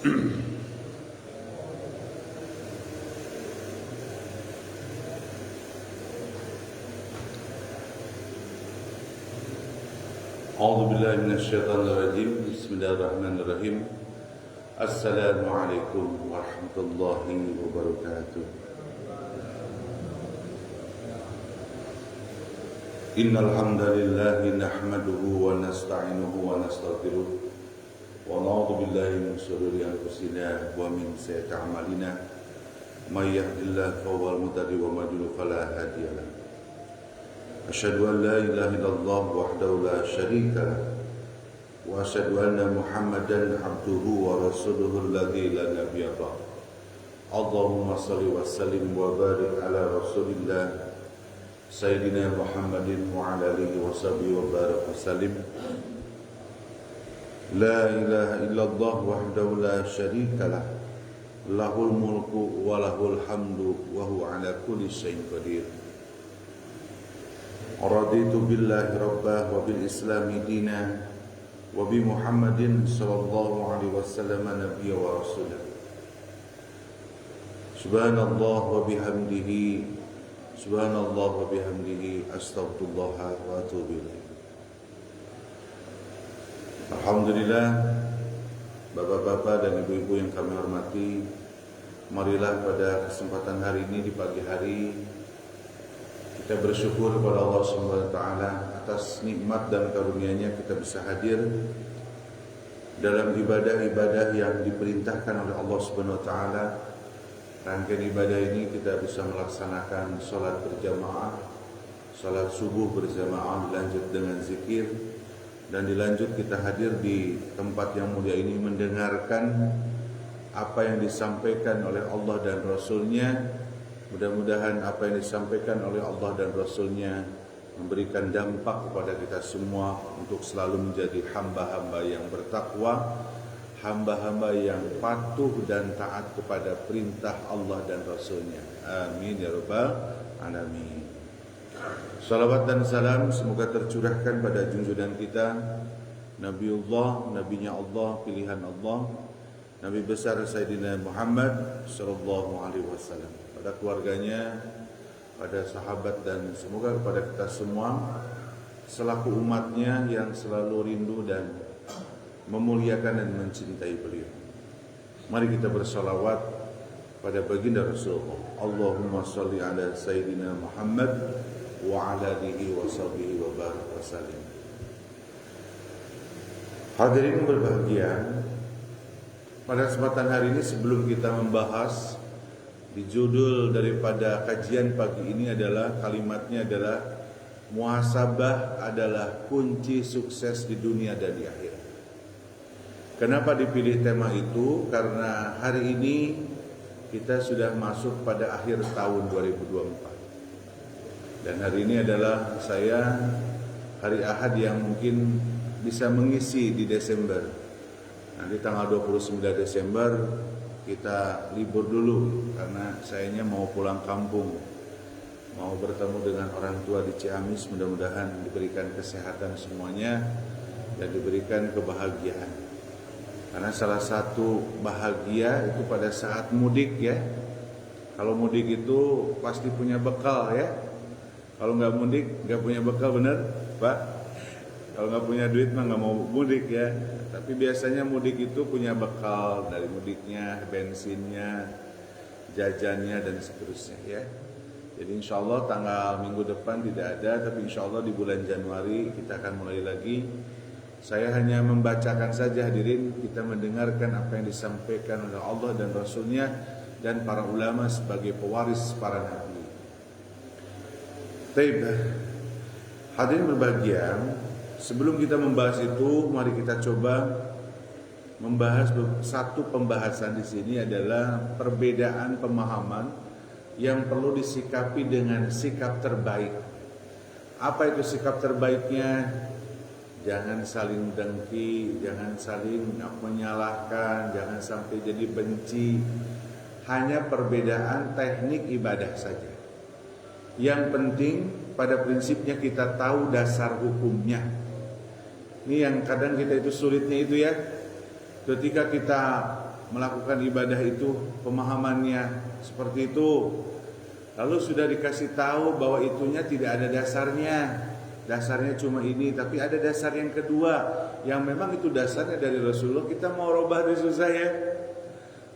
A'udzu billahi minasyaitonir rajim. Bismillahirrahmanirrahim. Assalamualaikum warahmatullahi wabarakatuh. Innal hamdalillah nahmaduhu wa nasta'inuhu wa nastaghfiruh wa na'udzu billahi min shururi anfusina wa min sayyiati a'malina. May yahdihillahu fahuwal muhtadi wa may yudlil fala hadiya lahu. Asyhadu an la ilaha illallah wahdahu la syarika lah wa asyhadu anna Muhammadan abduhu wa rasuluhu alladzi la nabiyya ba'd. Allahumma shalli wa sallim wa barik ala rasulillah Sayyidina Muhammadin wa ala alihi wa sahbihi wa barik wa sallim. La ilaha illallah wahdahu la syarika lah lahul mulku wa lahul hamdu wa huwa ala kulli syai'in qadir. Raditu billahi rabbah wa bil islami dina wa bi Muhammadin sallallahu alaihi wasallam nabiyya wa rasulah. Subhanallah wa bihamdihi astaghfirullah wa atubu ilaih. Alhamdulillah, bapak-bapak dan ibu-ibu yang kami hormati, marilah pada kesempatan hari ini di pagi hari kita bersyukur kepada Allah Subhanahu wa taala atas nikmat dan karunia-Nya kita bisa hadir dalam ibadah-ibadah yang diperintahkan oleh Allah Subhanahu wa taala. Rangkaian ibadah ini kita bisa melaksanakan salat berjamaah, salat subuh berjamaah, dilanjut dengan zikir, dan dilanjut kita hadir di tempat yang mulia ini mendengarkan apa yang disampaikan oleh Allah dan Rasul-Nya. Mudah-mudahan apa yang disampaikan oleh Allah dan Rasul-Nya memberikan dampak kepada kita semua untuk selalu menjadi hamba-hamba yang bertakwa, hamba-hamba yang patuh dan taat kepada perintah Allah dan Rasul-Nya. Amin ya rabbal alamin. Salawat dan salam semoga tercurahkan pada junjungan kita Nabiullah, nabinya Allah, pilihan Allah, Nabi besar Sayyidina Muhammad sallallahu alaihi wasallam, pada keluarganya, pada sahabat, dan semoga kepada kita semua selaku umatnya yang selalu rindu dan memuliakan dan mencintai beliau. Mari kita bersalawat pada baginda Rasulullah. Allahumma sholli ala Sayyidina Muhammad wa ala alihi wa sahbihi wa barik wa sallim. Hadirin berbahagia, pada kesempatan hari ini sebelum kita membahas di judul daripada kajian pagi ini adalah kalimatnya adalah muhasabah adalah kunci sukses di dunia dan di akhirat. Kenapa dipilih tema itu? Karena hari ini kita sudah masuk pada akhir tahun 2024. Dan hari ini adalah saya hari Ahad yang mungkin bisa mengisi di Desember. Nanti tanggal 29 Desember kita libur dulu karena sayanya mau pulang kampung, mau bertemu dengan orang tua di Ciamis. Mudah-mudahan diberikan kesehatan semuanya dan diberikan kebahagiaan, karena salah satu bahagia itu pada saat mudik ya. Kalau mudik itu pasti punya bekal ya. Kalau nggak mudik nggak punya bekal, bener Pak? Kalau nggak punya duit mah nggak mau mudik ya. Tapi biasanya mudik itu punya bekal dari mudiknya, bensinnya, jajannya, dan seterusnya ya. Jadi insya Allah tanggal minggu depan tidak ada, tapi insya Allah di bulan Januari kita akan mulai lagi. Saya hanya membacakan saja hadirin, kita mendengarkan apa yang disampaikan oleh Allah dan Rasul-Nya dan para ulama sebagai pewaris para nabi. Baik, hadirin berbahagia, sebelum kita membahas itu, mari kita coba membahas satu pembahasan di sini adalah perbedaan pemahaman yang perlu disikapi dengan sikap terbaik. Apa itu sikap terbaiknya? Jangan saling dengki, jangan saling menyalahkan, jangan sampai jadi benci. Hanya perbedaan teknik ibadah saja. Yang penting pada prinsipnya kita tahu dasar hukumnya. Ini yang kadang kita itu sulitnya itu ya. Ketika kita melakukan ibadah itu pemahamannya seperti itu, lalu sudah dikasih tahu bahwa itunya tidak ada dasarnya cuma ini, tapi ada dasar yang kedua yang memang itu dasarnya dari Rasulullah, kita mau rubah itu susah ya,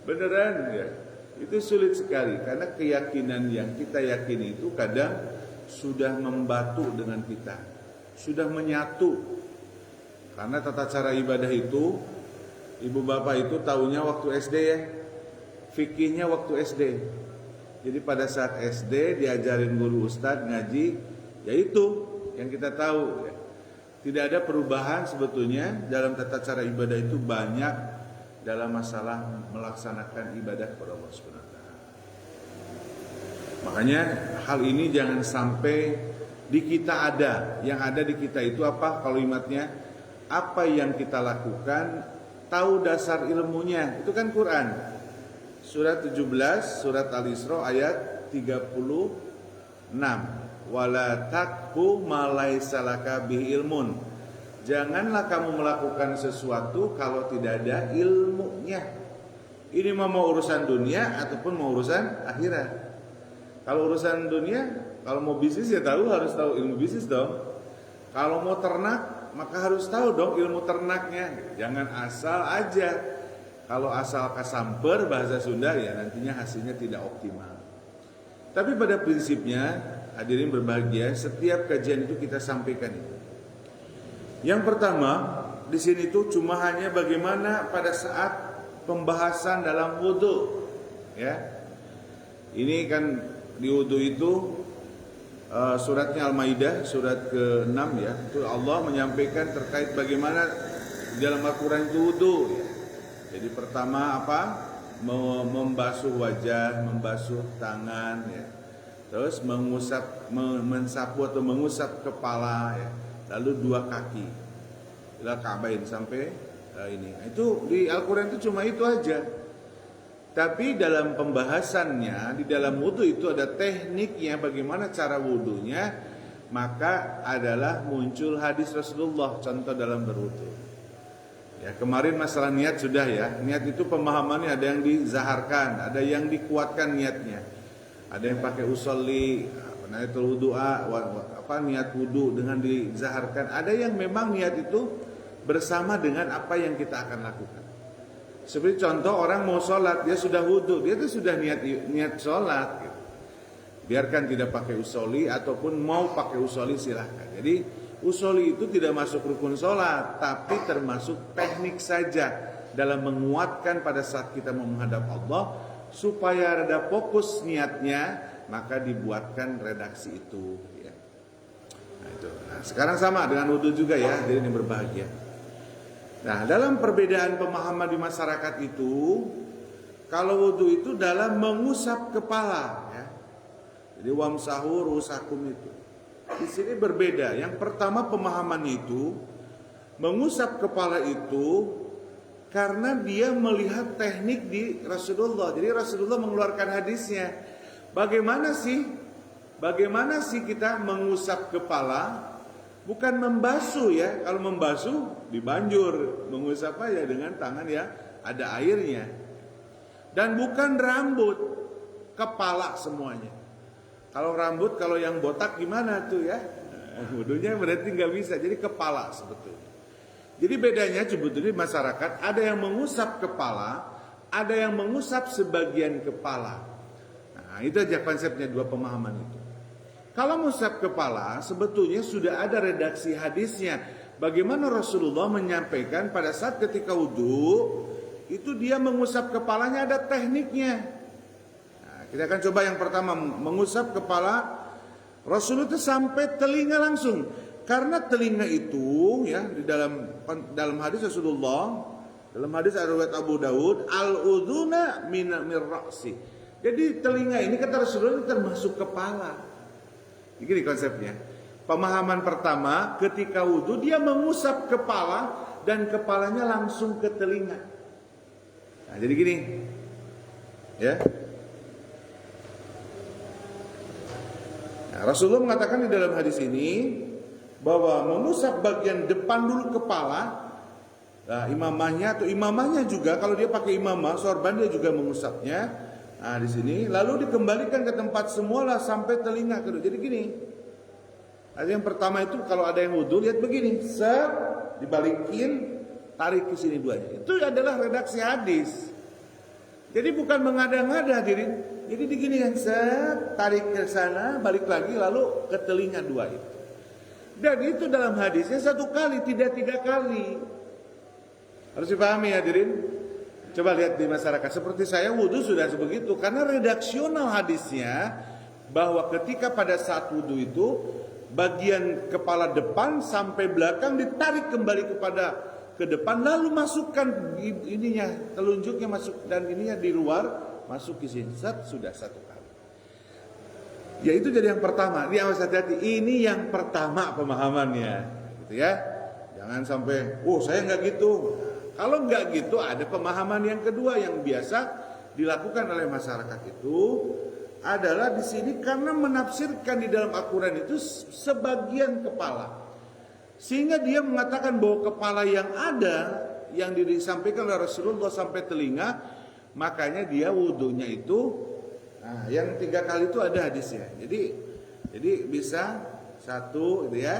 beneran ya, itu sulit sekali karena keyakinan yang kita yakini itu kadang sudah membatu dengan kita, sudah menyatu. Karena tata cara ibadah itu ibu bapak itu tahunya waktu SD ya, fikihnya waktu SD. Jadi pada saat SD diajarin guru ustadz ngaji, yaitu yang kita tahu ya. Tidak ada perubahan sebetulnya dalam tata cara ibadah itu banyak dalam masalah melaksanakan ibadah kepada Allah Subhanahu wa taala. Makanya hal ini jangan sampai di kita ada. Yang ada di kita itu apa kalimatnya? Apa yang kita lakukan tahu dasar ilmunya. Itu kan Quran. Surat 17, surat Al-Isra ayat 36. Wala taqfu ma laysa laka bihi ilmun. Janganlah kamu melakukan sesuatu kalau tidak ada ilmunya. Ini mau urusan dunia ataupun mau urusan akhirat. Kalau urusan dunia, kalau mau bisnis ya harus tahu ilmu bisnis dong. Kalau mau ternak, maka harus tahu dong ilmu ternaknya. Jangan asal aja. Kalau asal kasamper bahasa Sunda ya nantinya hasilnya tidak optimal. Tapi pada prinsipnya hadirin berbahagia, setiap kajian itu kita sampaikan itu. Yang pertama di sini tuh cuma hanya bagaimana pada saat pembahasan dalam wudu, ya. Ini kan di wudu itu suratnya Al-Maidah surat ke-6 ya. Itu Allah menyampaikan terkait bagaimana dalam Al-Quran itu wudu. Ya. Jadi pertama apa? Membasuh wajah, membasuh tangan, ya. Terus mensapu atau mengusap kepala, ya. Lalu dua kaki, ila ka'bain sampai ini. Itu di Al-Quran itu cuma itu aja. Tapi dalam pembahasannya di dalam wudu itu ada tekniknya, bagaimana cara wudunya. Maka adalah muncul hadis Rasulullah contoh dalam berwudu. Ya, kemarin masalah niat sudah ya. Niat itu pemahamannya ada yang dizaharkan, ada yang dikuatkan niatnya. Ada yang pakai usolli, niatul wudu'a, niat wudu dengan dizaharkan. Ada yang memang niat itu bersama dengan apa yang kita akan lakukan. Seperti contoh orang mau sholat, dia sudah wudu, dia itu sudah niat sholat. Gitu. Biarkan tidak pakai usolli ataupun mau pakai usolli silahkan. Jadi usolli itu tidak masuk rukun sholat, tapi termasuk teknik saja dalam menguatkan pada saat kita mau menghadap Allah supaya rada fokus niatnya, maka dibuatkan redaksi itu. Ya. Nah, itu. Nah, sekarang sama dengan wudu juga ya, jadi ini berbahagia. Nah, dalam perbedaan pemahaman di masyarakat itu, kalau wudu itu dalam mengusap kepala, ya. Jadi wamsahu rusakum itu. Di sini berbeda. Yang pertama pemahaman itu mengusap kepala itu karena dia melihat teknik di Rasulullah. Jadi Rasulullah mengeluarkan hadisnya. Bagaimana sih kita mengusap kepala? Bukan membasuh ya. Kalau membasuh dibanjur, mengusap aja dengan tangan ya ada airnya. Dan bukan rambut, kepala semuanya. Kalau rambut, kalau yang botak gimana tuh ya? Wudunya berarti nggak bisa. Jadi kepala sebetulnya. Jadi bedanya sebetulnya di masyarakat ada yang mengusap kepala, ada yang mengusap sebagian kepala. Nah itu aja konsepnya dua pemahaman itu. Kalau mengusap kepala sebetulnya sudah ada redaksi hadisnya. Bagaimana Rasulullah menyampaikan pada saat ketika wudu itu dia mengusap kepalanya ada tekniknya. Kita akan coba yang pertama mengusap kepala Rasul itu sampai telinga langsung. Karena telinga itu ya di dalam hadis Rasulullah, dalam hadis riwayat Abu Daud, al-udhuna min ra'si. Jadi telinga ini kata Rasulullah termasuk kepala. Ini konsepnya. Pemahaman pertama ketika wudu dia mengusap kepala dan kepalanya langsung ke telinga. Nah, jadi gini. Ya. Rasulullah mengatakan di dalam hadis ini bahwa mengusap bagian depan dulu kepala, Nah, imamahnya atau imamahnya juga kalau dia pakai imamah sorban dia juga mengusapnya. Nah, di sini lalu dikembalikan ke tempat semualah sampai telinga kedua. Jadi gini. Ada yang pertama itu kalau ada yang wudhu lihat begini, dibalikin, tarik ke sini duanya. Itu adalah redaksi hadis. Jadi bukan mengada-ngada hadirin. Jadi begini kan, tarik ke sana, balik lagi lalu ke telinga dua itu. Dan itu dalam hadisnya satu kali, tidak 3 kali. Harus dipahami hadirin. Coba lihat di masyarakat seperti saya wudhu sudah sebegitu. Karena redaksional hadisnya bahwa ketika pada saat wudhu itu bagian kepala depan sampai belakang ditarik kembali ke depan lalu masukkan ininya telunjuknya masuk dan ininya di luar masuk ke sini sudah 1 kali. Ya itu jadi yang pertama. Ini awas hati-hati. Ini yang pertama pemahamannya, gitu ya. Jangan sampai, saya nggak gitu. Kalau nggak gitu, ada pemahaman yang kedua yang biasa dilakukan oleh masyarakat itu adalah di sini karena menafsirkan di dalam Al-Quran itu sebagian kepala, sehingga dia mengatakan bahwa kepala yang ada yang disampaikan oleh Rasulullah sampai telinga, makanya dia wudhunya itu, yang 3 kali itu ada hadisnya. Jadi bisa 1 gitu ya,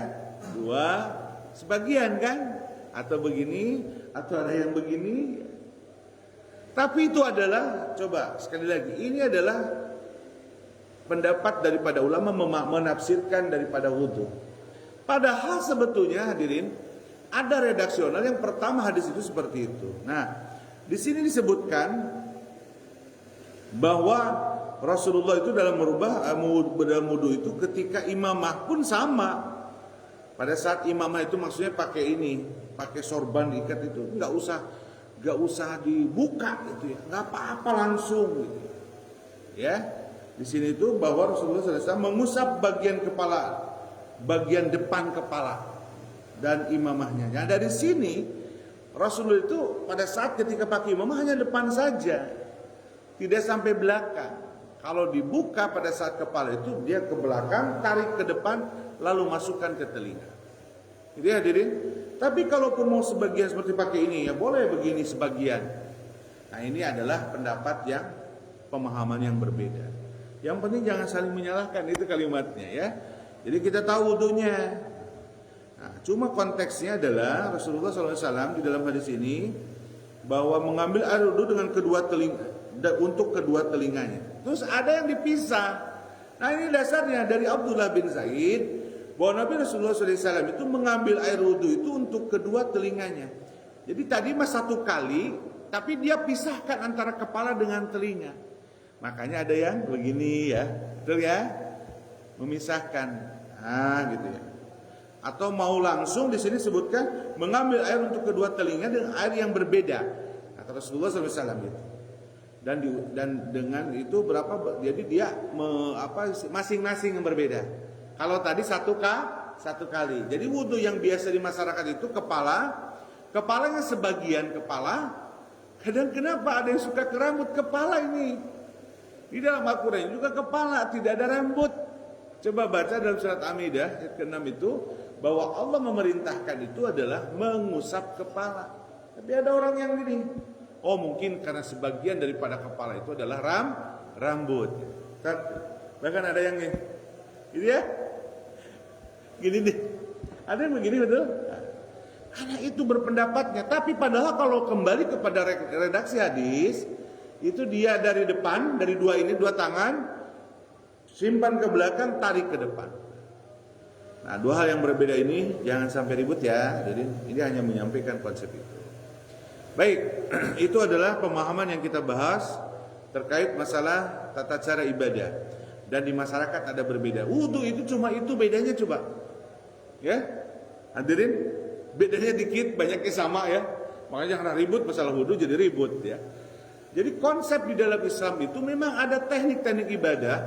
2 sebagian kan, atau begini, atau ada yang begini. Tapi itu adalah, coba sekali lagi, ini adalah pendapat daripada ulama menafsirkan daripada wudhu. Padahal sebetulnya hadirin ada redaksional yang pertama hadis itu seperti itu. Nah, di sini disebutkan bahwa Rasulullah itu dalam merubah dalam wudhu itu ketika imamah pun sama. Pada saat imamah itu maksudnya pakai sorban diikat itu, nggak usah dibuka gitu ya, nggak apa-apa langsung gitu. Ya, di sini itu bahwa Rasulullah SAW mengusap bagian kepala, bagian depan kepala dan imamahnya. Nah dari sini Rasulullah itu pada saat ketika pakai imamah hanya depan saja, tidak sampai belakang. Kalau dibuka pada saat kepala itu dia ke belakang, tarik ke depan, lalu masukkan ke telinga. Jadi hadirin, tapi kalaupun mau sebagian seperti pakai ini ya boleh begini sebagian. Nah ini adalah pendapat yang pemahaman yang berbeda. Yang penting jangan saling menyalahkan, itu kalimatnya ya. Jadi kita tahu wudhunya. Nah, cuma konteksnya adalah Rasulullah SAW di dalam hadis ini bahwa mengambil air wudhu dengan kedua telinga, untuk kedua telinganya. Terus ada yang dipisah. Nah ini dasarnya dari Abdullah bin Zaid bahwa Nabi Rasulullah SAW itu mengambil air wudhu itu untuk kedua telinganya. Jadi tadi mas 1 kali, tapi dia pisahkan antara kepala dengan telinga. Makanya ada yang begini ya, betul ya, memisahkan, gitu ya. Atau mau langsung di sini sebutkan mengambil air untuk kedua telinga dengan air yang berbeda. Kata Rasulullah SAW itu. Dan dengan itu berapa? Jadi dia masing-masing yang berbeda. Kalau tadi 1 kali. Jadi wudhu yang biasa di masyarakat itu kepalanya sebagian kepala. Kadang kenapa ada yang suka ke rambut kepala ini? Di dalam Al-Quran juga kepala, tidak ada rambut. Coba baca dalam surat Al-Maidah ayat ke-6 itu bahwa Allah memerintahkan itu adalah mengusap kepala. Tapi ada orang yang gini, mungkin karena sebagian daripada kepala itu adalah rambut. Bahkan ada yang ini ya, gini deh. Ada yang begini betul? Karena itu berpendapatnya. Tapi padahal kalau kembali kepada redaksi hadis, itu dia dari depan, dari dua tangan, simpan ke belakang, tarik ke depan. Nah 2 hal yang berbeda ini jangan sampai ribut ya. Jadi ini hanya menyampaikan konsep itu. Baik, itu adalah pemahaman yang kita bahas terkait masalah tata cara ibadah. Dan di masyarakat ada berbeda. Wudhu itu cuma itu bedanya coba. Ya, hadirin, bedanya dikit, banyaknya sama ya. Makanya jangan ribut masalah wudhu jadi ribut ya. Jadi konsep di dalam Islam itu memang ada teknik-teknik ibadah.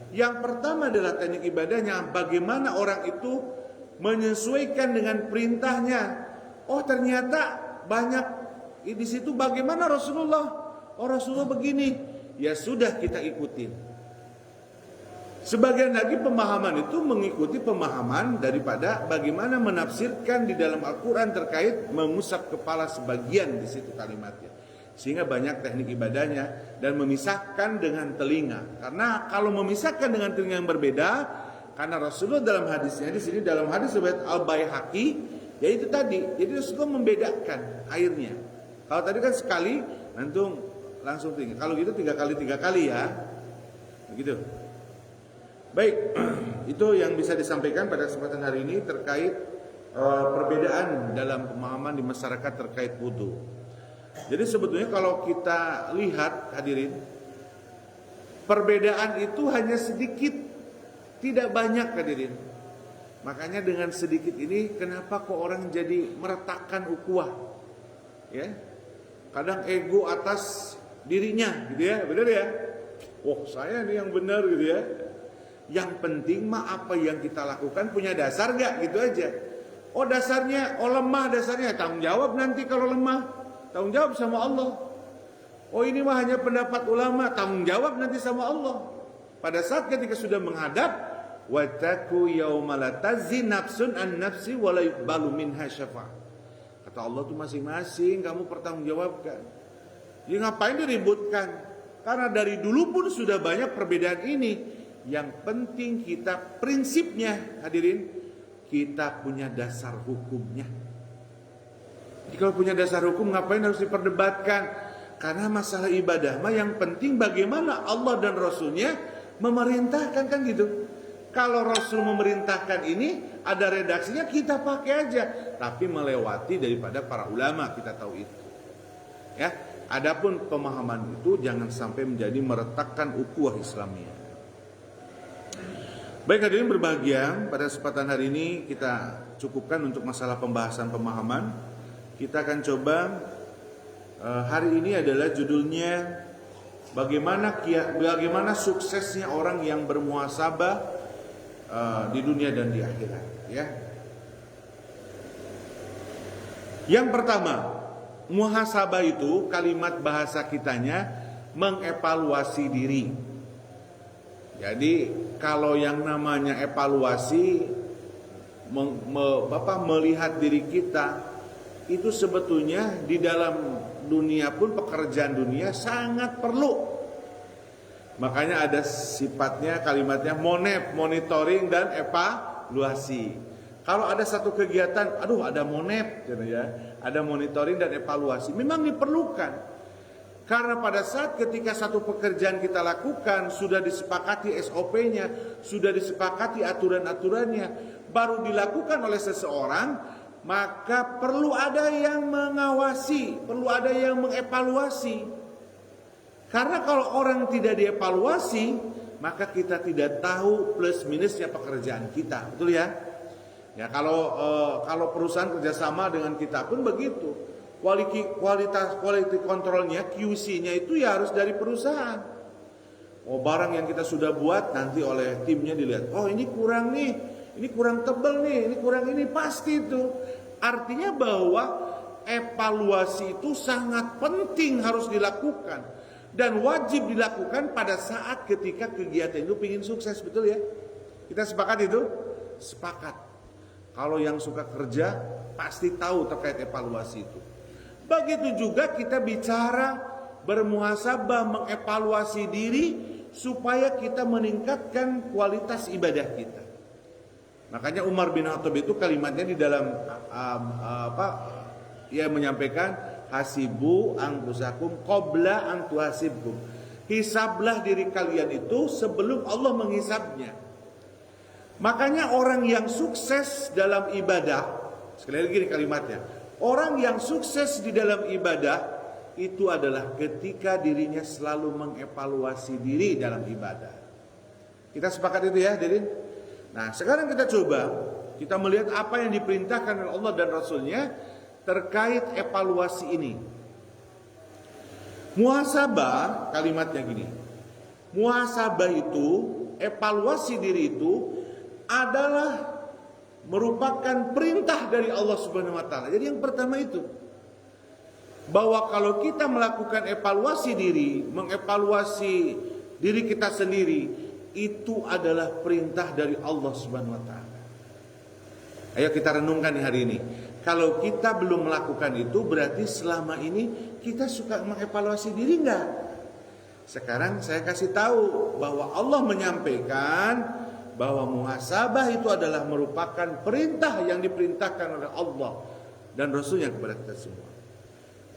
Yang pertama adalah teknik ibadahnya bagaimana orang itu menyesuaikan dengan perintahnya. Oh ternyata banyak di situ bagaimana Rasulullah. Oh Rasulullah begini, ya sudah kita ikutin. Sebagian lagi pemahaman itu mengikuti pemahaman daripada bagaimana menafsirkan di dalam Al-Quran terkait mengusap kepala sebagian di situ kalimatnya. Sehingga banyak teknik ibadahnya dan memisahkan dengan telinga. Karena kalau memisahkan dengan telinga yang berbeda, karena Rasulullah dalam hadisnya di sini dalam hadis riwayat Al-Baihaqi, yaitu tadi, jadi Rasulullah membedakan airnya. Kalau tadi kan sekali, langsung tinggi. Kalau gitu 3 kali ya, begitu. Baik, itu yang bisa disampaikan pada kesempatan hari ini terkait perbedaan dalam pemahaman di masyarakat terkait wudu. Jadi sebetulnya kalau kita lihat hadirin, perbedaan itu hanya sedikit, tidak banyak hadirin. Makanya dengan sedikit ini kenapa kok orang jadi meretakkan ukhuwah? Ya. Kadang ego atas dirinya gitu ya, benar ya? Oh, saya nih yang benar gitu ya. Yang penting mah apa yang kita lakukan punya dasar gak gitu aja. Oh dasarnya, oh lemah dasarnya, tanggung jawab nanti kalau lemah, tanggung jawab sama Allah. Oh ini mah hanya pendapat ulama, tanggung jawab nanti sama Allah. Pada saat ketika sudah menghadap, wattaqu yauma la tazzi nafsun an nafsi wa la yuqbalu minha syafa'a. Kata Allah tuh masing-masing kamu pertanggungjawabkan. Ya ngapain diributkan? Karena dari dulu pun sudah banyak perbedaan ini. Yang penting kita prinsipnya hadirin, kita punya dasar hukumnya. Jadi kalau punya dasar hukum ngapain harus diperdebatkan? Karena masalah ibadah mah yang penting bagaimana Allah dan Rasulnya memerintahkan, kan gitu. Kalau Rasul memerintahkan ini ada redaksinya kita pakai aja, tapi melewati daripada para ulama, kita tahu itu. Ya, adapun pemahaman itu jangan sampai menjadi meretakkan ukhuwah Islamiyah. Baik hadirin berbahagia, pada kesempatan hari ini kita cukupkan untuk masalah pembahasan pemahaman. Kita akan coba hari ini adalah judulnya bagaimana suksesnya orang yang bermuhasabah di dunia dan di akhirat. Ya. Yang pertama, muhasabah itu kalimat bahasa kitanya mengevaluasi diri. Jadi kalau yang namanya evaluasi melihat diri kita itu sebetulnya di dalam dunia pun, pekerjaan dunia sangat perlu. Makanya ada sifatnya kalimatnya monitoring dan evaluasi. Kalau ada satu kegiatan, ada gitu ya, ada monitoring dan evaluasi, memang diperlukan. Karena pada saat ketika satu pekerjaan kita lakukan, sudah disepakati SOP-nya, sudah disepakati aturan-aturannya, baru dilakukan oleh seseorang, maka perlu ada yang mengawasi, perlu ada yang mengevaluasi. Karena kalau orang tidak dievaluasi, maka kita tidak tahu plus minusnya pekerjaan kita, betul ya? Ya kalau perusahaan kerjasama dengan kita pun begitu. Quality kontrolnya, QC-nya itu ya harus dari perusahaan. Oh barang yang kita sudah buat nanti oleh timnya dilihat, oh ini kurang nih, ini kurang tebal nih, ini kurang ini, pasti itu. Artinya bahwa evaluasi itu sangat penting, harus dilakukan dan wajib dilakukan pada saat ketika kegiatan itu ingin sukses, betul ya? Kita sepakat itu? Sepakat. Kalau yang suka kerja pasti tahu terkait evaluasi itu. Begitu juga kita bicara bermuhasabah, mengevaluasi diri supaya kita meningkatkan kualitas ibadah kita. Makanya Umar bin Khattab itu kalimatnya di dalam ia menyampaikan hasibu anfusakum qabla an tuhasibkum. Hisablah diri kalian itu sebelum Allah menghisabnya. Makanya orang yang sukses dalam ibadah, sekali lagi kalimatnya, orang yang sukses di dalam ibadah itu adalah ketika dirinya selalu mengevaluasi diri dalam ibadah. Kita sepakat itu ya, hadirin? Nah, sekarang kita coba kita melihat apa yang diperintahkan oleh Allah dan Rasulnya terkait evaluasi ini. Muhasabah, kalimatnya gini. Muhasabah itu, evaluasi diri itu adalah merupakan perintah dari Allah Subhanahu wa taala. Jadi yang pertama itu bahwa kalau kita melakukan evaluasi diri, mengevaluasi diri kita sendiri, itu adalah perintah dari Allah Subhanahu wa taala. Ayo kita renungkan di hari ini. Kalau kita belum melakukan itu, berarti selama ini kita suka mengevaluasi diri enggak? Sekarang saya kasih tahu bahwa Allah menyampaikan bahwa muhasabah itu adalah merupakan perintah yang diperintahkan oleh Allah dan Rasulnya kepada kita semua.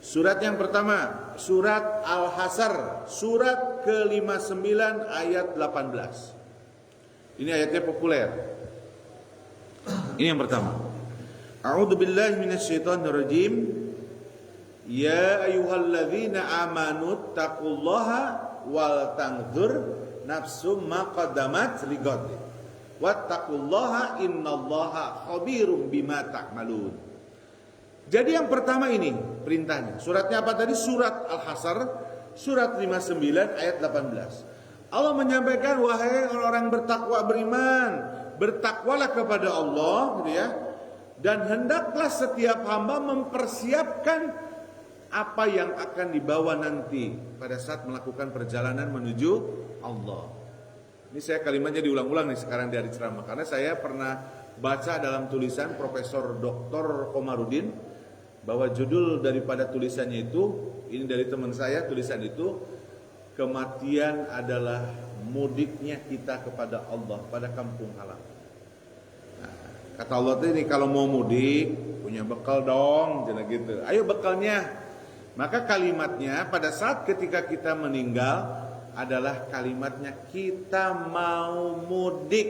Surat yang pertama, surat Al-Hasr, surat ke-59 ayat 18. Ini ayatnya populer. Ini yang pertama. A'udzu billahi minasyaitonir rajim. Ya ayyuhalladzina amanu taqullaha wal tanzur nafsum ma qaddamat lighad. Wattaqullaha innallaha khabirum bima ta'malun. Jadi yang pertama ini perintahnya. Suratnya apa tadi? Surat Al-Hasr, surat 59 ayat 18. Allah menyampaikan, wahai orang-orang bertakwa beriman, bertakwalah kepada Allah, gitu ya. Dan hendaklah setiap hamba mempersiapkan apa yang akan dibawa nanti pada saat melakukan perjalanan menuju Allah. Ini saya kalimatnya diulang-ulang nih sekarang dari ceramah, karena saya pernah baca dalam tulisan Profesor Dr. Komarudin bahwa judul daripada tulisannya itu, ini dari teman saya, tulisan itu, kematian adalah mudiknya kita kepada Allah pada kampung halaman. Nah, kata Allah ini, kalau mau mudik punya bekal dong, jangan gitu. Ayo bekalnya. Maka kalimatnya pada saat ketika kita meninggal adalah kalimatnya kita mau mudik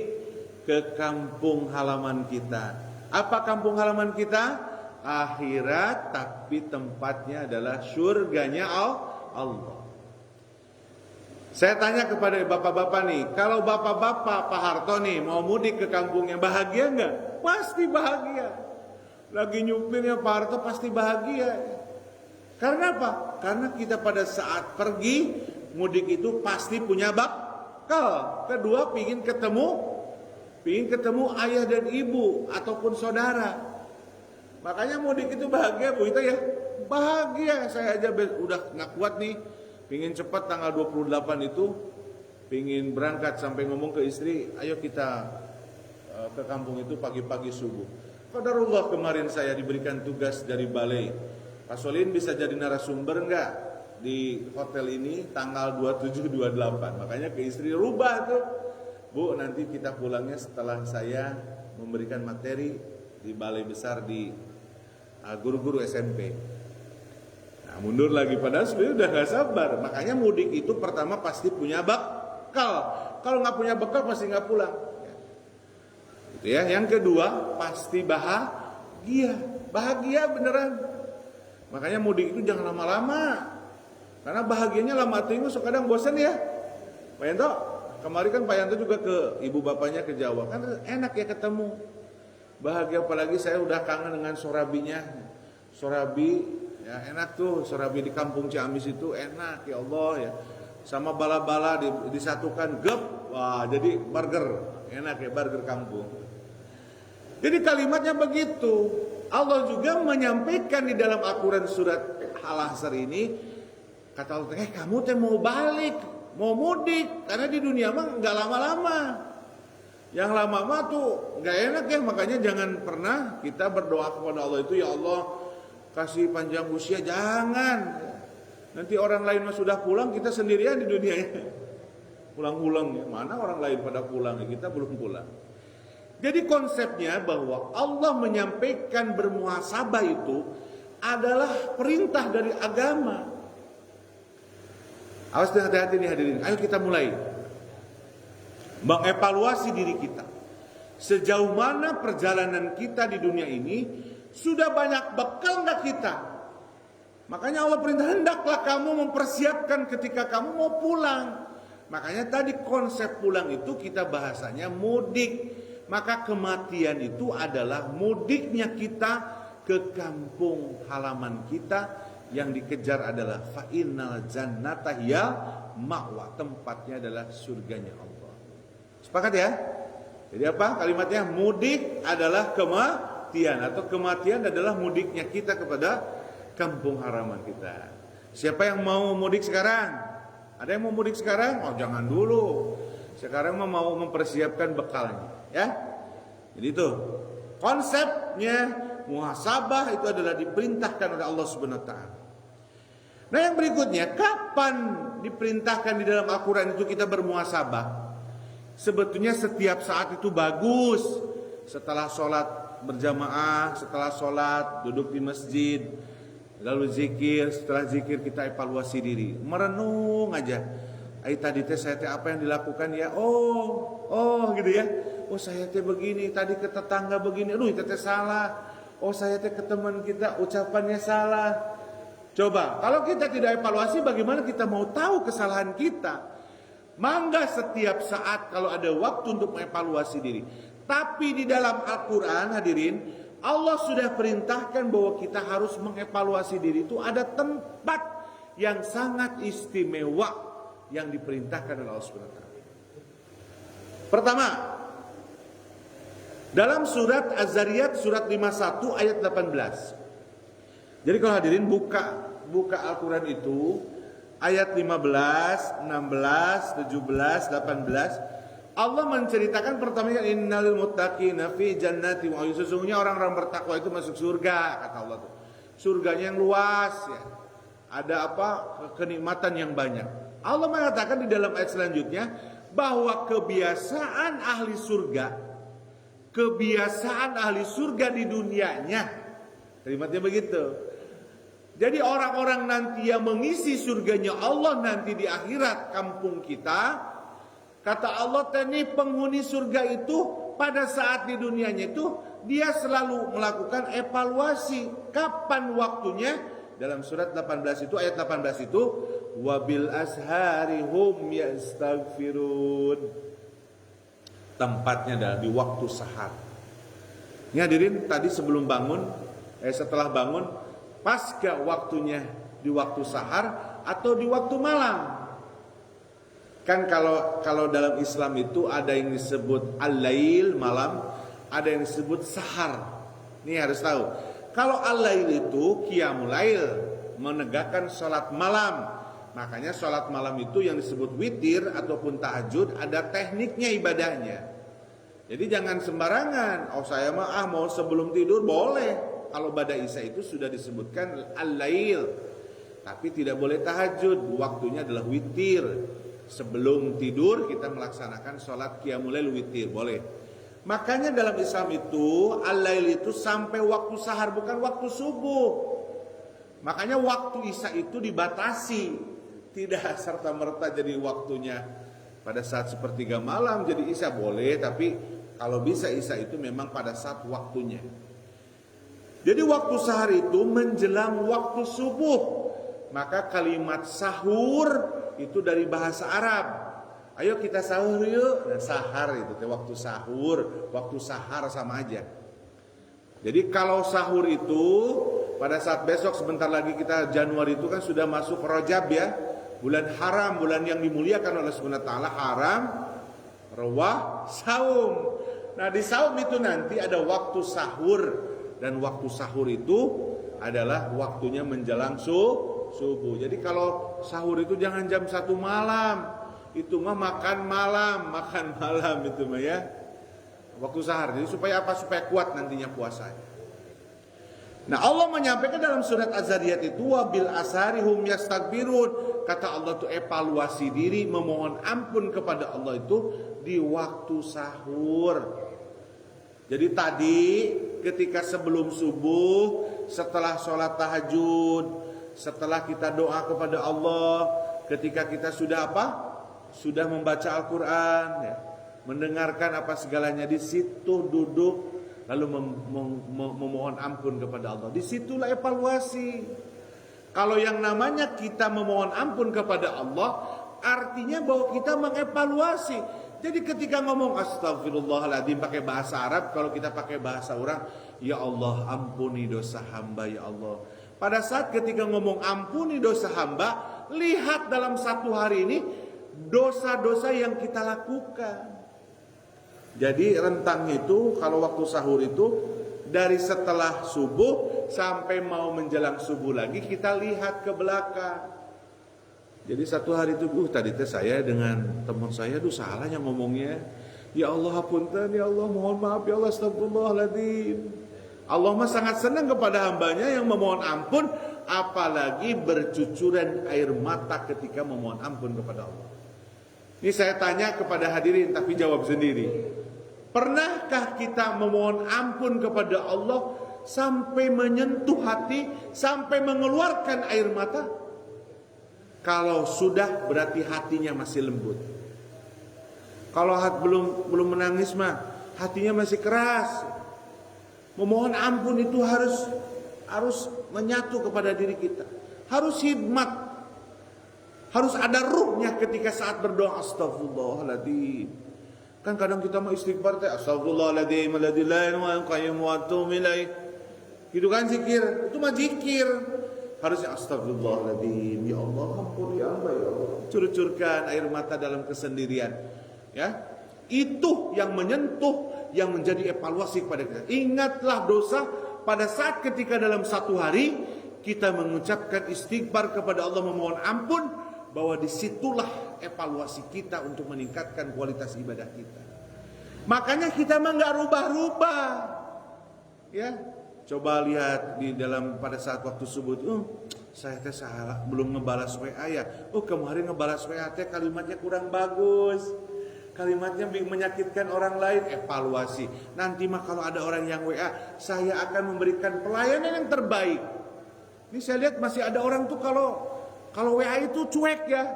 ke kampung halaman kita. Apa kampung halaman kita? Akhirat, tapi tempatnya adalah surganya Allah. Saya tanya kepada bapak-bapak nih, kalau bapak-bapak Pak Harto nih mau mudik ke kampungnya, bahagia enggak? Pasti bahagia. Lagi nyupirnya Pak Harto pasti bahagia. Karena apa? Karena kita pada saat pergi mudik itu pasti punya bakal. Kedua, pingin ketemu ayah dan ibu ataupun saudara. Makanya mudik itu bahagia, Bu Ita ya. Bahagia. Saya aja udah nggak kuat nih, pingin cepat tanggal 28 itu, pingin berangkat sampai ngomong ke istri, ayo kita ke kampung itu pagi-pagi subuh. Qadarullah kemarin saya diberikan tugas dari balai. Pak Solin bisa jadi narasumber enggak di hotel ini tanggal 27-28. Makanya ke istri, rubah tuh, Bu, nanti kita pulangnya setelah saya memberikan materi di balai besar di guru-guru SMP. Nah, mundur lagi, padahal sebenarnya udah gak sabar. Makanya mudik itu pertama pasti punya bekal. Kalau nggak punya bekal pasti nggak pulang. Gitu ya. Yang kedua pasti bahagia beneran. Makanya mudik itu jangan lama-lama. Karena bahagianya lama tunggu, kadang bosan ya. Pak Yanto, kemarin kan Pak Yanto juga ke ibu bapaknya ke Jawa. Kan enak ya ketemu. Bahagia, apalagi saya udah kangen dengan sorabinya. Sorabi, ya enak tuh. Sorabi di kampung Ciamis itu enak, ya Allah ya. Sama bala-bala disatukan, gep. Wah, jadi burger. Enak ya, burger kampung. Jadi kalimatnya begitu. Allah juga menyampaikan di dalam Al-Quran surat Al-Hasr ini, kata Allah, kamu teh mau balik, mau mudik, karena di dunia mah nggak lama-lama. Yang lama-lama tuh nggak enak ya, makanya jangan pernah kita berdoa kepada Allah itu, ya Allah kasih panjang usia, jangan. Nanti orang lain mah sudah pulang, kita sendirian di dunia ya. Pulang-pulang ya, mana orang lain pada pulang ya, kita belum pulang. Jadi konsepnya bahwa Allah menyampaikan bermuhasabah itu adalah perintah dari agama. Awas, hati-hati nih hadirin. Ayo kita mulai mengevaluasi diri kita. Sejauh mana perjalanan kita di dunia ini, sudah banyak bekal enggak kita? Makanya Allah perintah, hendaklah kamu mempersiapkan ketika kamu mau pulang. Makanya tadi konsep pulang itu kita bahasanya mudik. Maka kematian itu adalah mudiknya kita ke kampung halaman kita, yang dikejar adalah fa'innal jannata hiya ma'wa, tempatnya adalah surganya Allah. Sepakat ya? Jadi apa kalimatnya? Mudik adalah kematian, atau kematian adalah mudiknya kita kepada kampung halaman kita. Siapa yang mau mudik sekarang? Ada yang mau mudik sekarang? Oh, jangan dulu. Sekarang mau mempersiapkan bekalnya, ya. Jadi itu konsepnya muhasabah itu adalah diperintahkan oleh Allah Subhanahu wa taala. Nah, yang berikutnya, kapan diperintahkan di dalam Al-Qur'an itu kita bermuhasabah? Sebetulnya setiap saat itu bagus. Setelah sholat berjamaah, setelah sholat duduk di masjid, lalu zikir, setelah zikir kita evaluasi diri, merenung aja. Tadi teh saya teh apa yang dilakukan ya? Oh gitu ya. Oh saya teh begini, tadi ke tetangga begini, aduh itu teh salah. Oh saya teh ke teman kita ucapannya salah. Coba, kalau kita tidak evaluasi, bagaimana kita mau tahu kesalahan kita? Mangga setiap saat kalau ada waktu untuk mengevaluasi diri. Tapi di dalam Al-Quran, hadirin, Allah sudah perintahkan bahwa kita harus mengevaluasi diri. Itu ada tempat yang sangat istimewa yang diperintahkan oleh Allah SWT. Pertama, dalam surat Az-Zariyat surat 51 ayat 18. Jadi kalau hadirin buka Al-Quran itu ayat 15, 16, 17, 18, Allah menceritakan pertamanya innalil muttaqina fi jannati wa uyun. Sesungguhnya orang-orang bertakwa itu masuk surga, kata Allah tuh. Surganya yang luas ya. Ada apa? Kenikmatan yang banyak. Allah mengatakan di dalam ayat selanjutnya bahwa kebiasaan ahli surga di dunianya, kalimatnya begitu. Jadi orang-orang nanti yang mengisi surganya Allah nanti di akhirat kampung kita, kata Allah tadi penghuni surga itu pada saat di dunianya itu dia selalu melakukan evaluasi kapan waktunya. Dalam surat 18 itu ayat 18 itu wabil ashari hum yastaghfirun. Tempatnya adalah di waktu sahar. Ini hadirin tadi sebelum bangun, setelah bangun, pasca waktunya di waktu sahar atau di waktu malam. Kan kalau dalam Islam itu ada yang disebut al-lail malam, ada yang disebut sahar. Ini harus tahu. Kalau al-lail itu qiyamul lail, menegakkan salat malam. Makanya salat malam itu yang disebut witir ataupun tahajud ada tekniknya ibadahnya. Jadi jangan sembarangan. Oh saya mah mau sebelum tidur boleh. Kalau pada Isya itu sudah disebutkan al-lail. Tapi tidak boleh tahajud. Waktunya adalah witir. Sebelum tidur kita melaksanakan sholat qiyamul lail witir. Boleh. Makanya dalam Islam itu al-lail itu sampai waktu sahar, bukan waktu subuh. Makanya waktu Isya itu dibatasi. Tidak serta-merta jadi waktunya pada saat sepertiga malam jadi Isya boleh. Tapi kalau bisa Isya itu memang pada saat waktunya. Jadi waktu sahar itu menjelang waktu subuh. Maka kalimat sahur itu dari bahasa Arab. Ayo kita sahur yuk. Nah, sahar itu waktu sahur, waktu sahar sama aja. Jadi kalau sahur itu pada saat besok sebentar lagi kita Januari itu kan sudah masuk Rajab ya. Bulan haram, bulan yang dimuliakan oleh Subhanahu wa taala, haram, rawah, saum. Nah, di saum itu nanti ada waktu sahur. Dan waktu sahur itu adalah waktunya menjelang subuh. Jadi kalau sahur itu jangan jam 1 malam. Itu mah makan malam itu mah ya. Waktu sahur. Jadi supaya apa? Supaya kuat nantinya puasanya. Nah, Allah menyampaikan dalam surat Az-Zariyat itu wabil ashari hum yastaghfirun. Kata Allah itu evaluasi diri, memohon ampun kepada Allah itu di waktu sahur. Jadi tadi ketika sebelum subuh, setelah sholat tahajud, setelah kita doa kepada Allah, ketika kita sudah apa? Sudah membaca Al-Quran, ya, mendengarkan apa segalanya, di situ duduk lalu memohon ampun kepada Allah. Disitulah evaluasi. Kalau yang namanya kita memohon ampun kepada Allah, artinya bahwa kita mengevaluasi. Jadi ketika ngomong astagfirullahaladzim pakai bahasa Arab, kalau kita pakai bahasa orang, ya Allah ampuni dosa hamba ya Allah. Pada saat ketika ngomong ampuni dosa hamba, lihat dalam satu hari ini dosa-dosa yang kita lakukan. Jadi rentang itu kalau waktu sahur itu dari setelah subuh sampai mau menjelang subuh lagi kita lihat ke belakang. Jadi satu hari itu, tadi teh saya dengan teman saya, salahnya ngomongnya. Ya Allah hapunten, ya Allah mohon maaf, ya Allah astagfirullahaladzim. Allah mah sangat senang kepada hambanya yang memohon ampun, apalagi bercucuran air mata ketika memohon ampun kepada Allah. Ini saya tanya kepada hadirin, tapi jawab sendiri. Pernahkah kita memohon ampun kepada Allah sampai menyentuh hati, sampai mengeluarkan air mata? Kalau sudah, berarti hatinya masih lembut. Kalau belum menangis mah hatinya masih keras. Memohon ampun itu harus menyatu kepada diri kita. Harus hikmat. Harus ada ruhnya ketika saat berdoa. Astagfirullahaladzim. Kan kadang kita mau istighfar teh astagfirullahaladzim alladzi la ilaha illa huwal qayyum wa atubu ilaih. Gitu kan zikir. Itu mah zikir. Harusnya astagfirullahaladzim. Ya Allah ampuni hamba ya Allah. Curcurkan air mata dalam kesendirian. Ya. Itu yang menyentuh, yang menjadi evaluasi kepada kita. Ingatlah dosa pada saat ketika dalam satu hari kita mengucapkan istighfar kepada Allah, memohon ampun, bahwa disitulah evaluasi kita untuk meningkatkan kualitas ibadah kita. Makanya kita mah nggak rubah-rubah, ya. Coba lihat di dalam pada saat waktu subuh, saya teh salah, belum ngebalas WA ya. Kemarin ngebalas WA teh kalimatnya kurang bagus. Kalimatnya menyakitkan orang lain, evaluasi. Nanti mah kalau ada orang yang WA, saya akan memberikan pelayanan yang terbaik. Ini saya lihat masih ada orang tuh kalau WA itu cuek ya.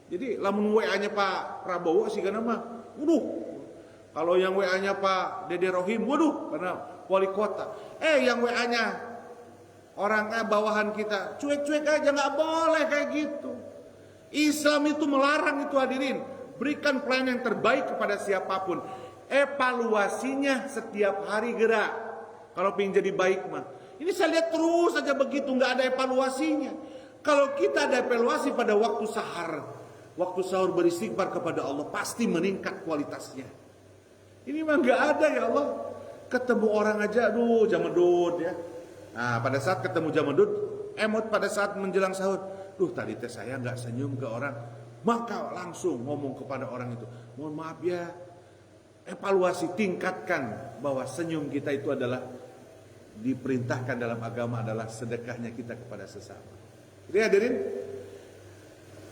Jadi lamun WA-nya Pak Prabowo sih karena mah, kalau yang WA-nya Pak Dede Rohim, karena wali kota. Yang WA-nya orang bawahan kita, cuek-cuek aja, nggak boleh kayak gitu. Islam itu melarang itu, hadirin. Berikan pelayanan yang terbaik kepada siapapun. Evaluasinya setiap hari gerak. Kalau ingin jadi baik mah. Ini saya lihat terus saja begitu, nggak ada evaluasinya. Kalau kita ada evaluasi pada waktu sahur, waktu sahur beristighfar kepada Allah, pasti meningkat kualitasnya. Ini mah nggak ada ya Allah. Ketemu orang aja, jamadud ya. Nah, pada saat ketemu jamadud, emot pada saat menjelang sahur, tadi teh saya nggak senyum ke orang. Maka langsung ngomong kepada orang itu, mohon maaf ya, evaluasi, tingkatkan bahwa senyum kita itu adalah diperintahkan dalam agama, adalah sedekahnya kita kepada sesama. Jadi hadirin,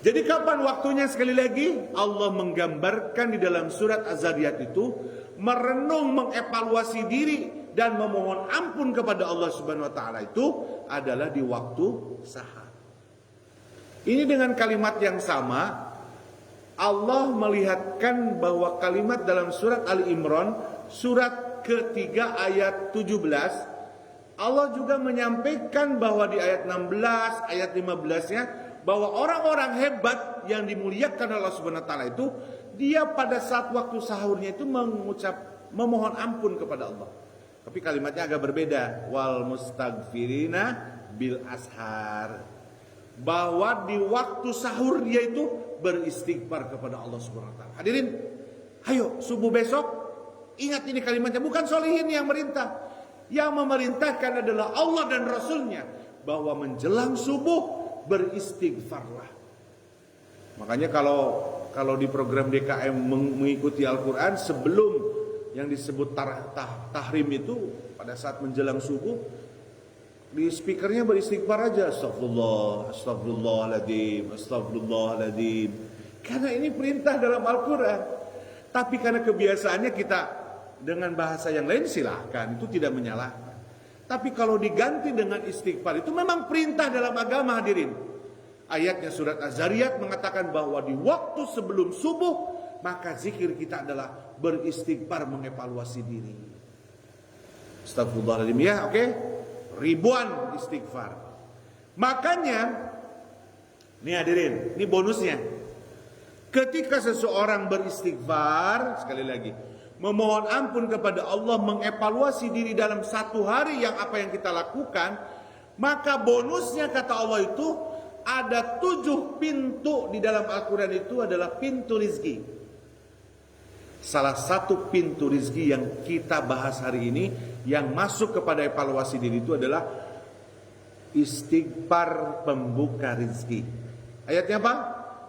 jadi kapan waktunya? Sekali lagi Allah menggambarkan di dalam surat Az-Zariyat itu, merenung, mengevaluasi diri dan memohon ampun kepada Allah Subhanahu wa taala itu adalah di waktu sahar. Ini dengan kalimat yang sama, Allah melihatkan bahwa kalimat dalam surat Ali Imran, surat ketiga ayat 17, Allah juga menyampaikan bahwa di ayat 16, ayat 15-nya, bahwa orang-orang hebat yang dimuliakan Allah Subhanahu wa taala itu, dia pada saat waktu sahurnya itu memohon ampun kepada Allah. Tapi kalimatnya agak berbeda, wal mustaghfirina bil ashar. Bahwa di waktu sahur dia itu beristighfar kepada Allah Subhanahu wa taala. Hadirin, ayo subuh besok ingat ini kalimatnya, bukan solihin yang merintah. Yang memerintahkan adalah Allah dan Rasulnya, bahwa menjelang subuh beristighfarlah. Makanya kalau di program DKM mengikuti Al-Qur'an, sebelum yang disebut tahrim itu pada saat menjelang subuh, di speakernya beristighfar aja, astagfirullahaladzim, astagfirullahaladzim. Karena ini perintah dalam Al-Quran. Tapi karena kebiasaannya kita dengan bahasa yang lain, silahkan, itu tidak menyalahkan. Tapi kalau diganti dengan istighfar, itu memang perintah dalam agama, hadirin. Ayatnya surat Az-Zariyat mengatakan bahwa di waktu sebelum subuh, maka zikir kita adalah beristighfar, mengevaluasi diri. Astagfirullahaladzim ya, oke? Ribuan istighfar. Makanya, nih hadirin, ini bonusnya. Ketika seseorang beristighfar, sekali lagi, memohon ampun kepada Allah, mengevaluasi diri dalam satu hari yang apa yang kita lakukan, maka bonusnya kata Allah itu ada 7 pintu di dalam Al-Quran itu adalah pintu rizki. Salah satu pintu rizki yang kita bahas hari ini, yang masuk kepada evaluasi diri itu adalah istighfar pembuka rizki. Ayatnya apa?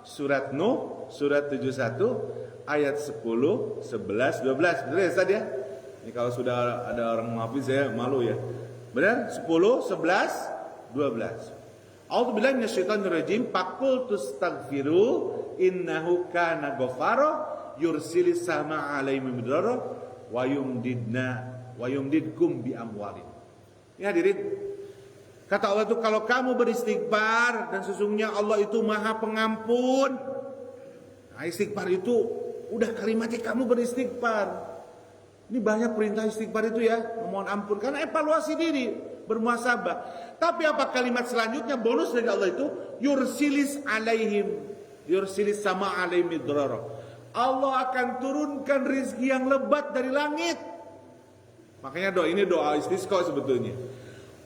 Surat Nuh, surat 71, ayat 10, 11, 12. Benar ya Ustaz ya? Ini kalau sudah ada orang hafiz saya malu ya. Benar? 10, 11, 12. A'udzubillahi minasyaitonir rajim. Faqul tastaghfiru innahu kana ghafara yursilis sama 'alaihim midrara wa yumdidkum bi amwalin. Ya hadirin. Kata Allah itu kalau kamu beristighfar dan sesungguhnya Allah itu Maha Pengampun. Nah, istighfar itu udah kalimatnya kamu beristighfar. Ini banyak perintah istighfar itu ya, memohon ampun karena evaluasi diri, bermuhasabah. Tapi apa kalimat selanjutnya bonus dari Allah itu? Yursilis sama alaihim midrara. Allah akan turunkan rizki yang lebat dari langit. Makanya doa ini doa istisqa sebetulnya.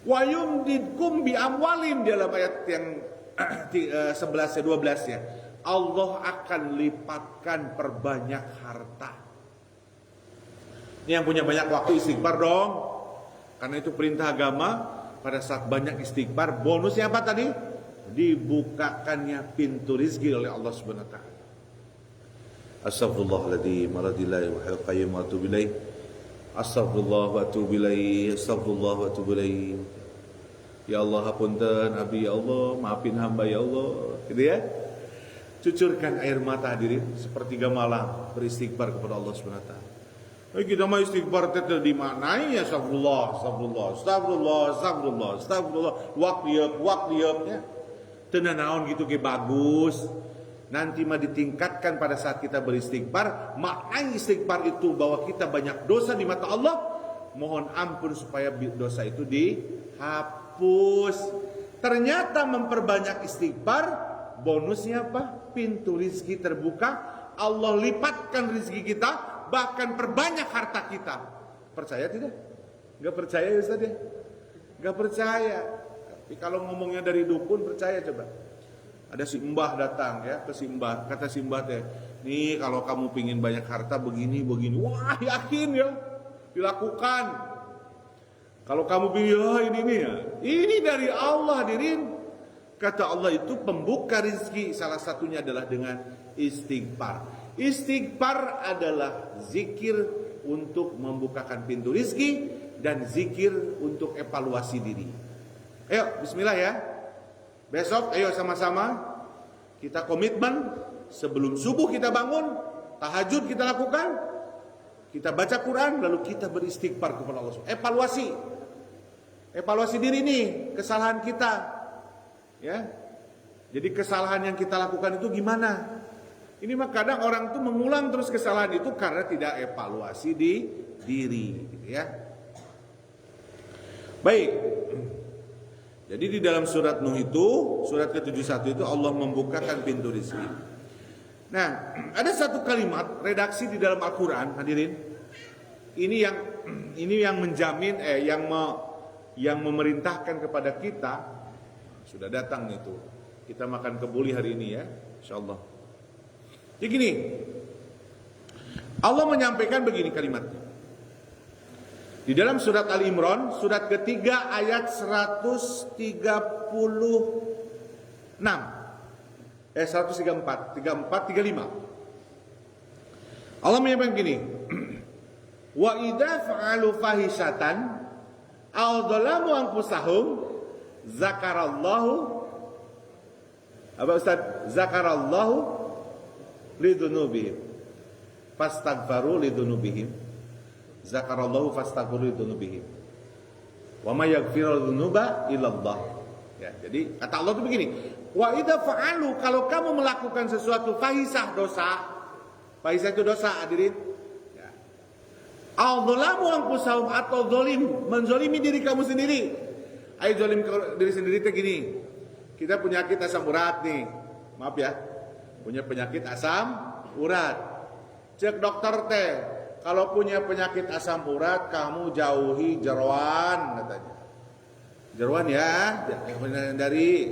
Wa yumdidkum bi amwalim dalam ayat yang 11 ya 12 ya. Allah akan lipatkan perbanyak harta. Ini yang punya banyak waktu istighfar dong. Karena itu perintah agama. Pada saat banyak istighfar, bonusnya apa tadi? Dibukakannya pintu rizki oleh Allah Subhanahu wa taala. Astaghfirullahaladzim, alhamdulillah wa hayyul qayyum wa atubu ilaih. Astaghfirullah wa atubu ilaih, astaghfirullah wa atubu ilaih. Ya Allah hapunten abdi ya Allah, maafin hamba ya Allah. Gitu ya. Cucurkan air mata hadirin sepertiga malam beristighfar kepada Allah Subhanahu wa taala. Kita mau istighfar tetel di mana ya? Astagfirullah. Waktiyep. Tenan naon gitu ke bagus. Nanti mah ditingkatkan pada saat kita beristighfar. Makna istighfar itu bahwa kita banyak dosa di mata Allah. Mohon ampun supaya dosa itu dihapus. Ternyata memperbanyak istighfar, bonusnya apa? Pintu rizki terbuka. Allah lipatkan rizki kita. Bahkan perbanyak harta kita. Percaya tidak? Gak percaya ya Ustaz ya? Gak percaya. Tapi kalau ngomongnya dari dukun percaya coba. Ada si mbah datang ya ke si mbah. Kata si mbah teh, nih kalau kamu pingin banyak harta begini. Wah yakin ya. Dilakukan. Kalau kamu pingin ini nih ya. Ini dari Allah hadirin. Kata Allah itu pembuka rizki. Salah satunya adalah dengan istighfar. Istighfar adalah zikir untuk membukakan pintu rizki dan zikir untuk evaluasi diri. Ayo bismillah ya. Besok ayo sama-sama kita komitmen sebelum subuh kita bangun, tahajud kita lakukan, kita baca Quran lalu kita beristighfar kepada Allah. Evaluasi diri nih, kesalahan kita. Ya. Jadi kesalahan yang kita lakukan itu gimana? Ini mah kadang orang tuh mengulang terus kesalahan itu karena tidak evaluasi di diri, gitu ya. Baik. Jadi di dalam surat Nuh itu, surat ke-71 itu Allah membukakan pintu rezeki. Nah, ada satu kalimat redaksi di dalam Al-Qur'an, hadirin. Ini yang menjamin yang memerintahkan kepada kita sudah datang itu. Kita makan kebuli hari ini ya, insyaallah. Jadi gini, Allah menyampaikan begini kalimatnya. Di dalam surat Ali Imran, surat ketiga ayat 134, 35. Allah menyampaikan gini. Wa idza fa'alu fahisatan aw dzalamu anfusahum zakarallahu apa Ustaz? Zakarallahu lidunubihim fastaghfaru lidunubihim zakarallahu fastaghfiru lidunubihim wa may yaghfiru dzunuba illallah. Ya, jadi kata Allah itu begini, wa idza fa'alu, kalau kamu melakukan sesuatu fahisah dosa. Fahisah itu dosa hadirin. Ya. Adzalamu anfusahum atau zalim, menzalimi diri kamu sendiri. Ayo zalim diri sendiri itu gini. Kita penyakit asam urat nih. Maaf ya. Punya penyakit asam urat. Cek dokter teh, kalau punya penyakit asam urat kamu jauhi jeroan katanya. Jeroan ya, jangan dari.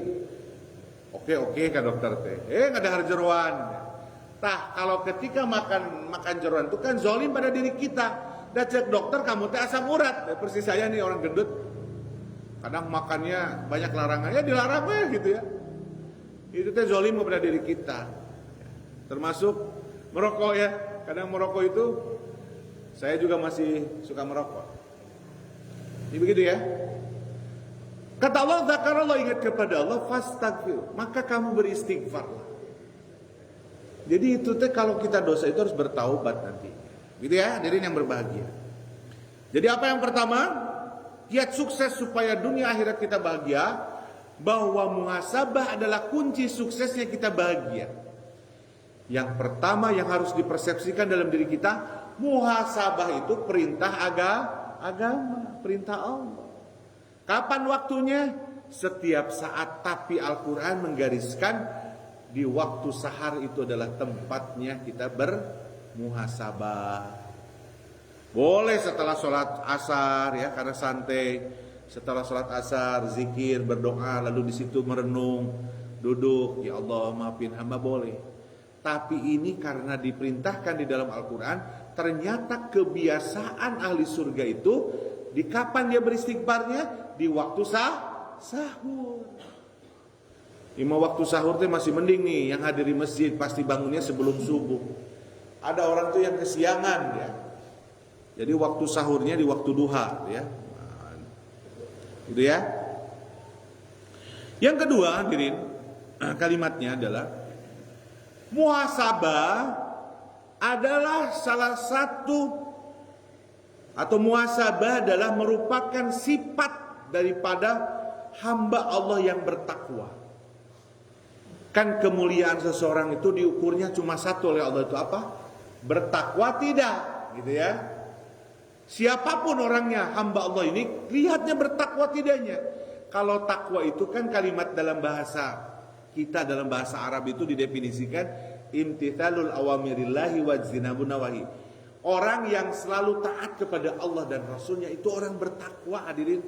Oke kan dokter teh. Nggak ada jeroan. Tah kalau ketika makan jeroan itu kan zolim pada diri kita. Dan cek dokter kamu teh asam urat. Persis saya nih orang gendut. Kadang makannya banyak larangannya dilarang gitu ya. Itu teh zalim kepada diri kita. Termasuk merokok ya. Kadang merokok itu saya juga masih suka merokok. Ini begitu ya. Kata Allah, zakarallah, ingat kepada Allah, fastaghfir, maka kamu beristighfarlah. Jadi itu teh kalau kita dosa itu harus bertaubat nanti. Gitu ya, hadirin yang berbahagia. Jadi apa yang pertama? Kiat sukses supaya dunia akhirat kita bahagia, bahwa muhasabah adalah kunci suksesnya kita bahagia. Yang pertama yang harus dipersepsikan dalam diri kita, muhasabah itu perintah agama, perintah Allah. Kapan waktunya? Setiap saat, tapi Al-Quran menggariskan di waktu sahar itu adalah tempatnya kita bermuhasabah. Boleh setelah sholat asar ya, karena santai. Setelah sholat asar, zikir, berdoa, lalu di situ merenung, duduk, ya Allah maafin hamba, boleh. Tapi ini karena diperintahkan di dalam Al-Quran, ternyata kebiasaan ahli surga itu, di kapan dia beristighfarnya? Di waktu sahur. Lima waktu sahur itu masih mending nih, yang hadir di masjid pasti bangunnya sebelum subuh. Ada orang tuh yang kesiangan ya. Jadi waktu sahurnya di waktu duha ya. Gitu ya. Yang kedua, hadirin, kalimatnya adalah muhasabah adalah salah satu, atau muhasabah adalah merupakan sifat daripada hamba Allah yang bertakwa. Kan kemuliaan seseorang itu diukurnya cuma satu oleh Allah, itu apa? Bertakwa tidak, gitu ya. Siapapun orangnya, hamba Allah ini lihatnya bertakwa tidaknya. Kalau takwa itu kan kalimat dalam bahasa kita, dalam bahasa Arab itu didefinisikan imtithalul awamirillahi wajtinabun nawahi. Orang yang selalu taat kepada Allah dan Rasulnya itu orang bertakwa, hadirin.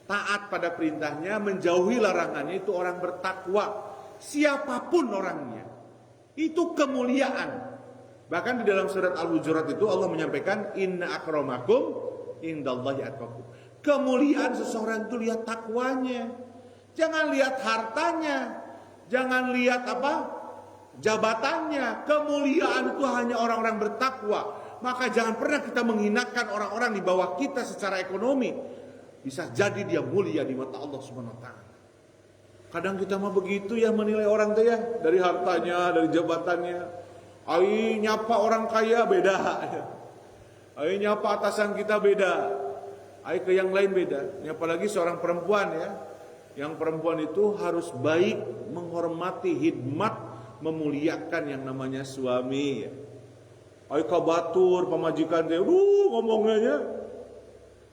Taat pada perintahnya, menjauhi larangannya, itu orang bertakwa. Siapapun orangnya, itu kemuliaan. Bahkan di dalam surat Al-Hujurat itu Allah menyampaikan inna akramakum indallahi atqakum. Kemuliaan seseorang itu lihat takwanya. Jangan lihat hartanya, jangan lihat jabatannya. Kemuliaan itu hanya orang-orang bertakwa. Maka jangan pernah kita menghinakan orang-orang di bawah kita secara ekonomi. Bisa jadi dia mulia di mata Allah Subhanahu wa taala. Kadang kita mah begitu ya menilai orang tuh ya, dari hartanya, dari jabatannya. Ai nyapa orang kaya beda. Ai nyapa atasan kita beda. Ai ke yang lain beda. Ini apalagi seorang perempuan ya. Yang perempuan itu harus baik, menghormati, hidmat, memuliakan yang namanya suami ya. Ai kabatur pamajikan teh, ngomongnya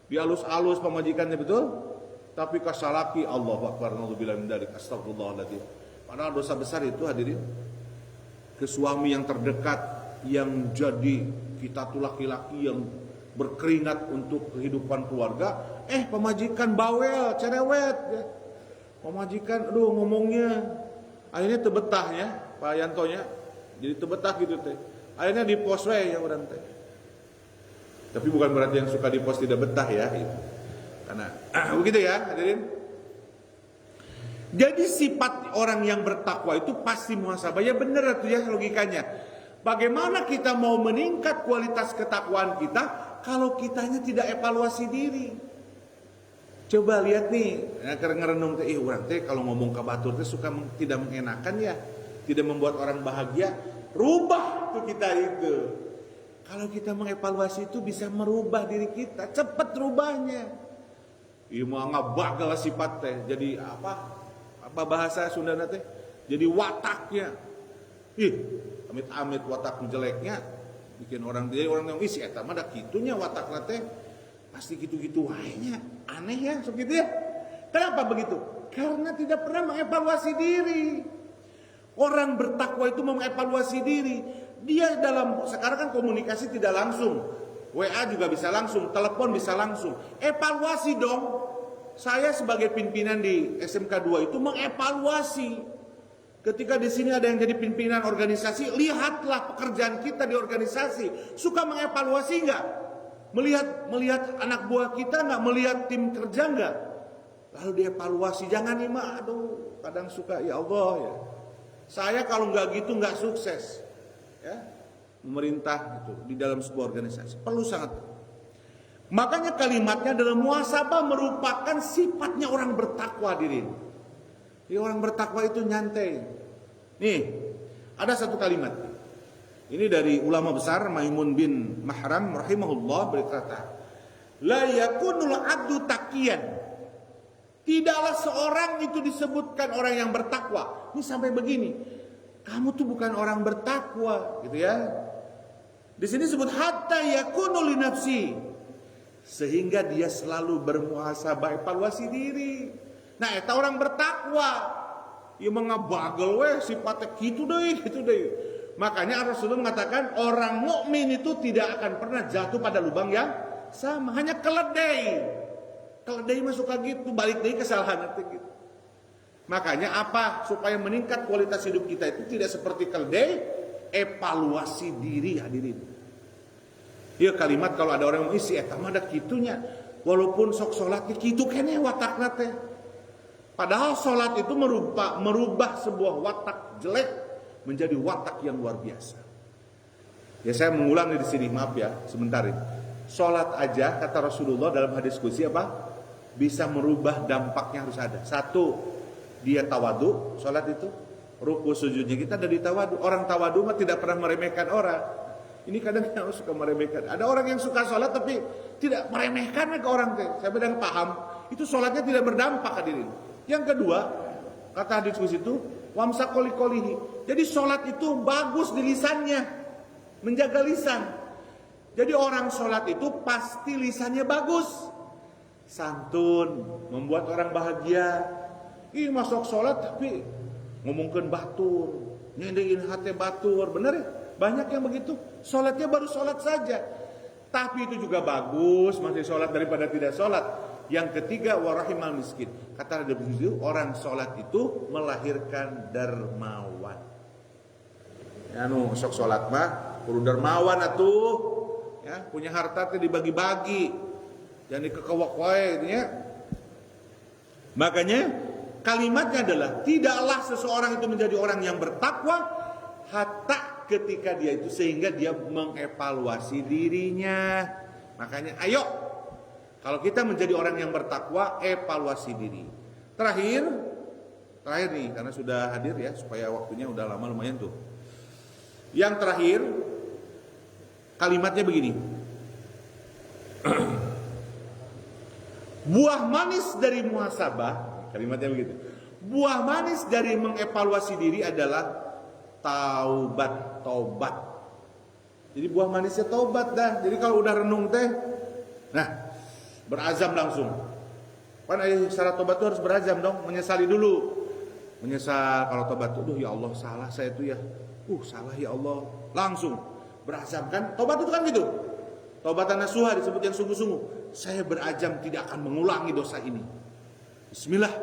dialus-alus pamajikannya, betul? Tapi kasalaki, Allahu akbar, naudzubillah min dzalik, astagfirullahaladzim. Padahal dosa besar itu, hadirin. Ke suami yang terdekat, yang jadi kita tuh laki-laki yang berkeringat untuk kehidupan keluarga, pemajikan bawel, cerewet ya. Pemajikan ngomongnya akhirnya tebetah ya, Pak Yantonya. Jadi tebetah gitu teh. Akhirnya di pos ya orang teh. Tapi bukan berarti yang suka di pos tidak betah ya gitu. Karena begitu ya, hadirin. Jadi sifat orang yang bertakwa itu pasti muhasabah. Ya benar itu ya logikanya. Bagaimana kita mau meningkat kualitas ketakwaan kita kalau kitanya tidak evaluasi diri? Coba lihat nih, ngerenung teh, orang teh kalau ngomong kabatur teh suka tidak mengenakan ya, tidak membuat orang bahagia. Rubah tuh kita itu. Kalau kita mengevaluasi itu bisa merubah diri kita, cepat rubahnya. Iya mau ngabagal sifat teh, jadi apa bahasa Sunda teh? Jadi wataknya. Amit-amit watak jeleknya bikin orang yang isi eta mah da kitunya watakna teh. Pasti gitu-gitu wahnya. Aneh ya, segitu ya. Kenapa begitu? Karena tidak pernah mengevaluasi diri. Orang bertakwa itu mengevaluasi diri. Dia sekarang kan komunikasi tidak langsung. WA juga bisa langsung, telepon bisa langsung. Evaluasi dong. Saya sebagai pimpinan di SMK 2 itu mengevaluasi. Ketika di sini ada yang jadi pimpinan organisasi, lihatlah pekerjaan kita di organisasi. Suka mengevaluasi enggak? Melihat anak buah kita enggak? Melihat tim kerja enggak? Lalu dievaluasi, jangan nih mak, aduh kadang suka ya Allah ya. Saya kalau nggak gitu nggak sukses, ya. Memerintah itu di dalam sebuah organisasi perlu sangat. Makanya kalimatnya adalah muhasabah merupakan sifatnya orang bertakwa diri. Jadi orang bertakwa itu nyantai. Nih, ada satu kalimat. Ini dari ulama besar Maimun bin Mahram rahimahullah berkata, la yakunul abdu taqiyan. Tidaklah seorang itu disebutkan orang yang bertakwa. Ini sampai begini. Kamu tuh bukan orang bertakwa, gitu ya. Di sini disebut hatta yakunu li nafsi. Sehingga dia selalu bermuhasabah, evaluasi diri. Nah, eta orang bertakwa. Ya mengabagel weh sifatnya gitu deh. Makanya Rasulullah mengatakan orang mukmin itu tidak akan pernah jatuh pada lubang yang sama, hanya keledai. Keledai masuk lagi gitu, balik dari kesalahan itu gitu. Makanya apa? Supaya meningkat kualitas hidup kita itu tidak seperti keledai, evaluasi diri hadirin. Ya kalimat kalau ada orang yang isi eta mah ada kitunya. Walaupun sok salat kitu kene watakna teh. Padahal salat itu merubah sebuah watak jelek menjadi watak yang luar biasa. Ya saya mengulang di sini, maaf ya, sebentar ini. Salat aja kata Rasulullah dalam hadis qudsi apa? Bisa merubah dampaknya harus ada. Satu, dia tawadu, salat itu ruku sujudnya kita dari tawadu. Orang tawadu mah tidak pernah meremehkan orang. Ini kadang kita suka meremehkan. Ada orang yang suka sholat tapi tidak meremehkan ke orang. Saya sedang paham. Itu sholatnya tidak berdampak hadirin. Yang kedua, kata hadis itu, wamsa koli-kolihi. Jadi sholat itu bagus di lisannya. Menjaga lisan. Jadi orang sholat itu pasti lisannya bagus. Santun, membuat orang bahagia. Ih masuk sholat tapi ngomongkan batur. Nyendein hati batur. Bener ya? Banyak yang begitu. Sholatnya baru sholat saja. Tapi itu juga bagus. Masih sholat daripada tidak sholat. Yang ketiga, warahimal miskin. Kata ada begitu, orang sholat itu melahirkan dermawan. Ya sok sholat mah perlu dermawan atuh. Ya, punya harta itu dibagi-bagi. Jangan dikekewak wae ya. Makanya kalimatnya adalah tidaklah seseorang itu menjadi orang yang bertakwa hatta ketika dia itu sehingga dia mengevaluasi dirinya. Makanya ayo kalau kita menjadi orang yang bertakwa, evaluasi diri. Terakhir nih karena sudah hadir ya supaya waktunya udah lama lumayan tuh. Yang terakhir kalimatnya begini. Buah manis dari muhasabah, kalimatnya begitu. Buah manis dari mengevaluasi diri adalah taubat. Jadi buah manisnya taubat dah. Jadi kalau udah renung teh, nah berazam langsung. Kan syarat taubat itu harus berazam dong, menyesali dulu. Menyesal kalau taubat tuh, ya Allah salah saya itu ya. Salah ya Allah. Langsung berazam kan? Taubat itu kan gitu. Taubatan nasuha disebut yang sungguh-sungguh. Saya berazam tidak akan mengulangi dosa ini. Bismillah.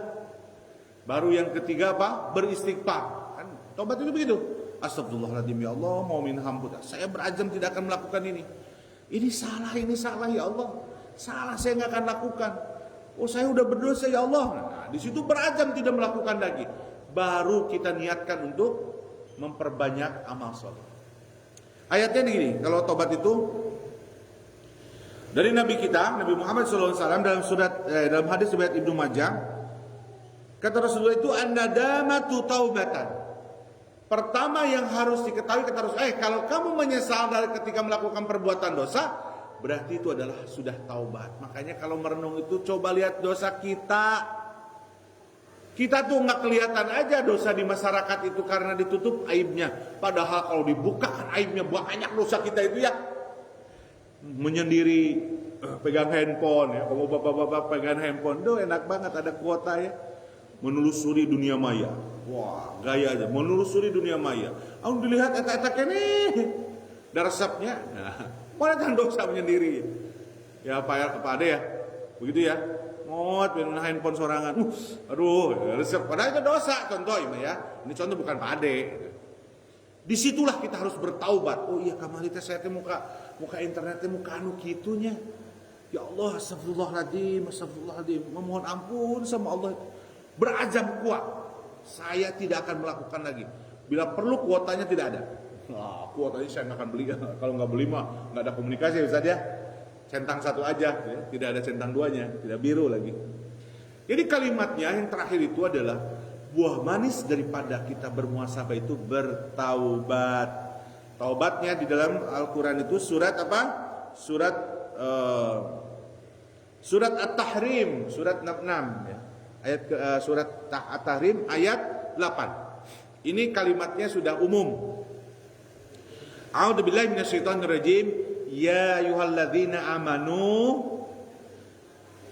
Baru yang ketiga apa? Beristighfar. Kan taubat itu begitu. Astagfirullahaladzim ya Allah, mau min hambuta. Saya berazam tidak akan melakukan ini. Ini salah ya Allah. Salah saya nggak akan lakukan. Saya udah berdosa ya Allah. Nah, di situ berazam tidak melakukan lagi. Baru kita niatkan untuk memperbanyak amal soleh. Ayatnya begini, kalau taubat itu dari Nabi kita, Nabi Muhammad SAW dalam hadis riwayat Ibnu Majah, kata Rasulullah itu an-nadamatu taubatan. Pertama yang harus diketahui kata Rasulullah, kalau kamu menyesal dari ketika melakukan perbuatan dosa, berarti itu adalah sudah taubat. Makanya kalau merenung itu coba lihat dosa kita. Kita tuh nggak kelihatan aja dosa di masyarakat itu karena ditutup aibnya. Padahal kalau dibukakan aibnya banyak dosa kita itu ya. Menyendiri, pegang handphone ya. Kalau bapak-bapak pegang handphone, tuh enak banget ada kuota ya. Menelusuri dunia maya. Wah, gaya aja. Menelusuri dunia maya. Aku dilihat etak-etak ini, daresapnya. Nah, mana kan dosa menyendiri. Ya Pak Ade ya, begitu ya. Ngot, main handphone sorangan. Aduh, resep. Padahal itu dosa contoh ya. Ini contoh bukan Pak Ade. Disitulah kita harus bertaubat. Oh iya kamalitas saya muka internetnya muka anu kitunya. Ya Allah, astagfirullahaladzim, memohon ampun sama Allah. Berazam kuat, saya tidak akan melakukan lagi. Bila perlu kuotanya tidak ada. Nah, kuotanya saya nggak akan beli. Kalau nggak beli mah nggak ada komunikasi Ustaz ya. Centang satu aja, ya. Tidak ada centang duanya, tidak biru lagi. Jadi kalimatnya yang terakhir itu adalah buah manis daripada kita bermuhasabah itu bertaubat. Taubatnya di dalam Al-Quran itu surat apa? Surat At-Tahrim, surat 6 ya. Surat At-Tahrim ayat 8. Ini kalimatnya sudah umum. A'udzubillahi minasyaitonirrajim. Ya ayyuhalladzina amanu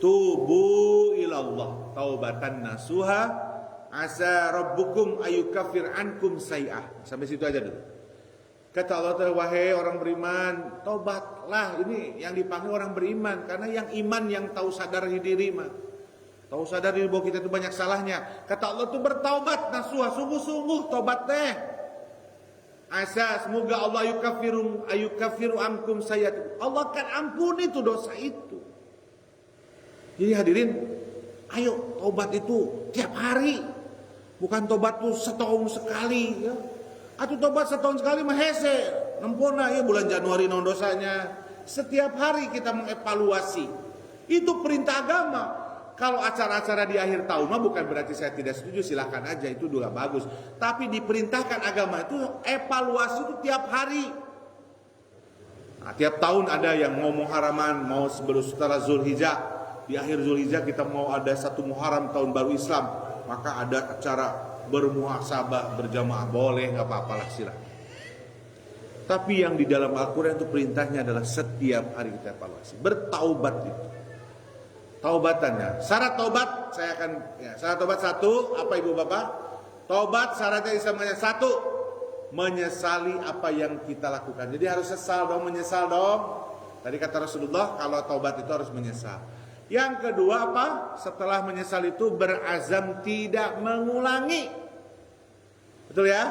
tubu ilallah taubatan nasuha asa rabbukum ayyukaffir ankum sayi'ah. Sampai situ aja dulu. Kata Allah, wahai orang beriman, taubatlah. Ini yang dipanggil orang beriman, karena yang iman yang tahu sadar diri mah. Tahu sadar diri bahwa kita itu banyak salahnya. Kata Allah itu bertaubat nasuha, sungguh-sungguh taubat teh. Asa semoga Allah ayyukaffiru ankum sayi'at. Allah akan ampuni itu dosa itu. Jadi hadirin, ayo taubat itu tiap hari. Bukan taubat itu setahun sekali ya. Atau tobat setahun sekali mah hese. Nempona ya bulan Januari non dosanya. Setiap hari kita mengevaluasi. Itu perintah agama. Kalau acara-acara di akhir tahun mah bukan berarti saya tidak setuju, silakan aja, itu juga bagus. Tapi diperintahkan agama itu evaluasi itu tiap hari. Nah, tiap tahun ada yang mau Muharraman, mau sebelum setelah Zulhijjah. Di akhir Zulhijjah kita mau ada satu Muharram tahun baru Islam. Maka ada acara bermuhasabah berjamaah, boleh, nggak apa-apalah, silakan. Tapi yang di dalam Al-Quran itu perintahnya adalah setiap hari kita evaluasi, bertaubat itu. Taubatannya, syarat taubat saya akan syarat taubat satu, apa ibu bapak? Taubat syaratnya islamnya satu, menyesali apa yang kita lakukan. Jadi harus menyesal dong. Tadi kata Rasulullah kalau taubat itu harus menyesal. Yang kedua apa? Setelah menyesal itu berazam tidak mengulangi. Betul ya?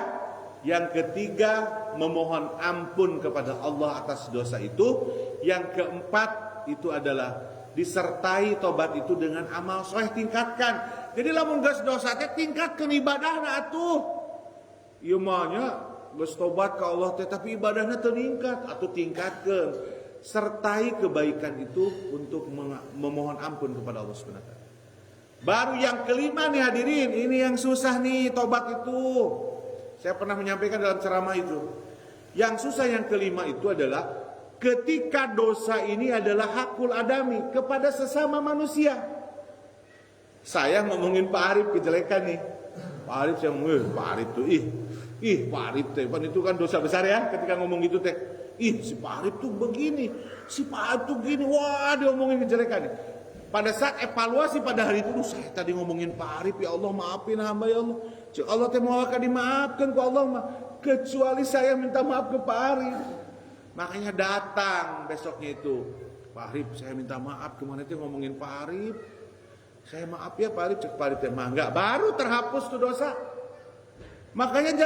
Yang ketiga memohon ampun kepada Allah atas dosa itu. Yang keempat itu adalah disertai tobat itu dengan amal soleh, tingkatkan. Jadi lamun geus dosa teh tingkatkeun ibadahna atuh. Ieu mah nya geus tobat ka Allah teh tapi ibadahna teu ningkat, atuh tingkatkeun. Sertai kebaikan itu untuk memohon ampun kepada Allah Subhanahu wa taala. Baru yang kelima nih hadirin, ini yang susah nih tobat itu. Saya pernah menyampaikan dalam ceramah itu. Yang susah yang kelima itu adalah ketika dosa ini adalah hakul adami kepada sesama manusia. Saya ngomongin Pak Arif kejelekan nih. Pak Arif saya ngomong, Pak Arif tuh Pak Arif teh itu kan dosa besar ya ketika ngomong gitu teh. Si Pak Arif tuh begini, si Pak Arif tuh gini, wah dia ngomongin kejelekan nih. Pada saat evaluasi pada hari itu, saya tadi ngomongin Pak Arif, ya Allah maafin hamba ya Allah. Allah teh mau akan dimaafkan ku Allah mah, kecuali saya minta maaf ke Pak Arif. Makanya datang besoknya itu, Pak Arif saya minta maaf, kemana itu ngomongin Pak Arif. Saya maaf ya Pak Arif, cek Pak Arif teh mah enggak, baru terhapus tuh dosa. Makanya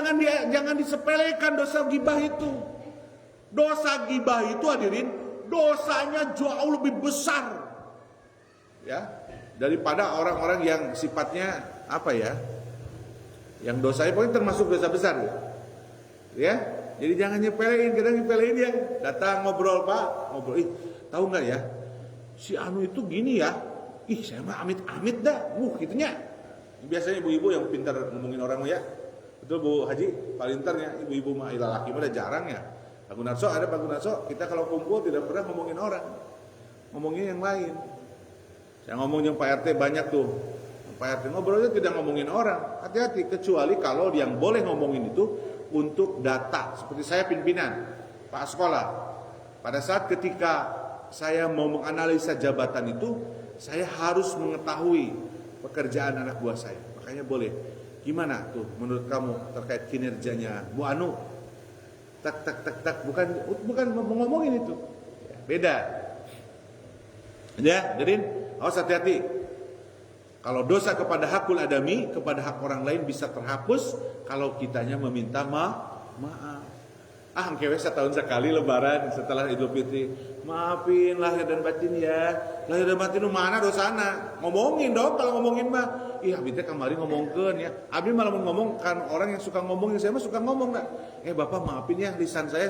jangan disepelekan dosa gibah itu. Dosa gibah itu hadirin, dosanya jauh lebih besar ya daripada orang-orang yang sifatnya apa ya, yang dosanya pokoknya termasuk dosa besar ya. Jadi jangan nyepelein, kadang nyepelein ya. Datang ngobrol Pak, ngobrol, tahu nggak ya si anu itu gini ya, saya mah amit-amit dah, gitunya. Biasanya ibu-ibu yang pintar ngomongin orang ya, betul Bu Haji, paling pintarnya ibu-ibu mah laki mah jarang ya. Pak Gunarso ada Pak Gunarso, kita kalau kumpul tidak pernah ngomongin orang, ngomongin yang lain. Saya ngomong yang Pak RT banyak tuh, Pak RT ngobrolnya tidak ngomongin orang. Hati-hati, kecuali kalau yang boleh ngomongin itu untuk data. Seperti saya pimpinan Pak Sekolah, pada saat ketika saya mau menganalisa jabatan itu, saya harus mengetahui pekerjaan anak buah saya. Makanya boleh, gimana tuh menurut kamu terkait kinerjanya Bu Anu? Tak, bukan ngomongin itu, beda. Ya, jadi awas hati-hati. Kalau dosa kepada hakul adami, kepada hak orang lain bisa terhapus kalau kitanya meminta maaf. Engke setahun sekali lebaran setelah Idul Fitri. Maafin lahir dan batin ya. Lahir dan batin nu mana dosana? Ngomongin dong kalau ngomongin mah. Ih abdi teh kamari ngomongkeun ya. Abdi malah ngomong kan orang yang suka ngomongin, saya mah suka ngomong nak. Bapak maafin ya lisan saya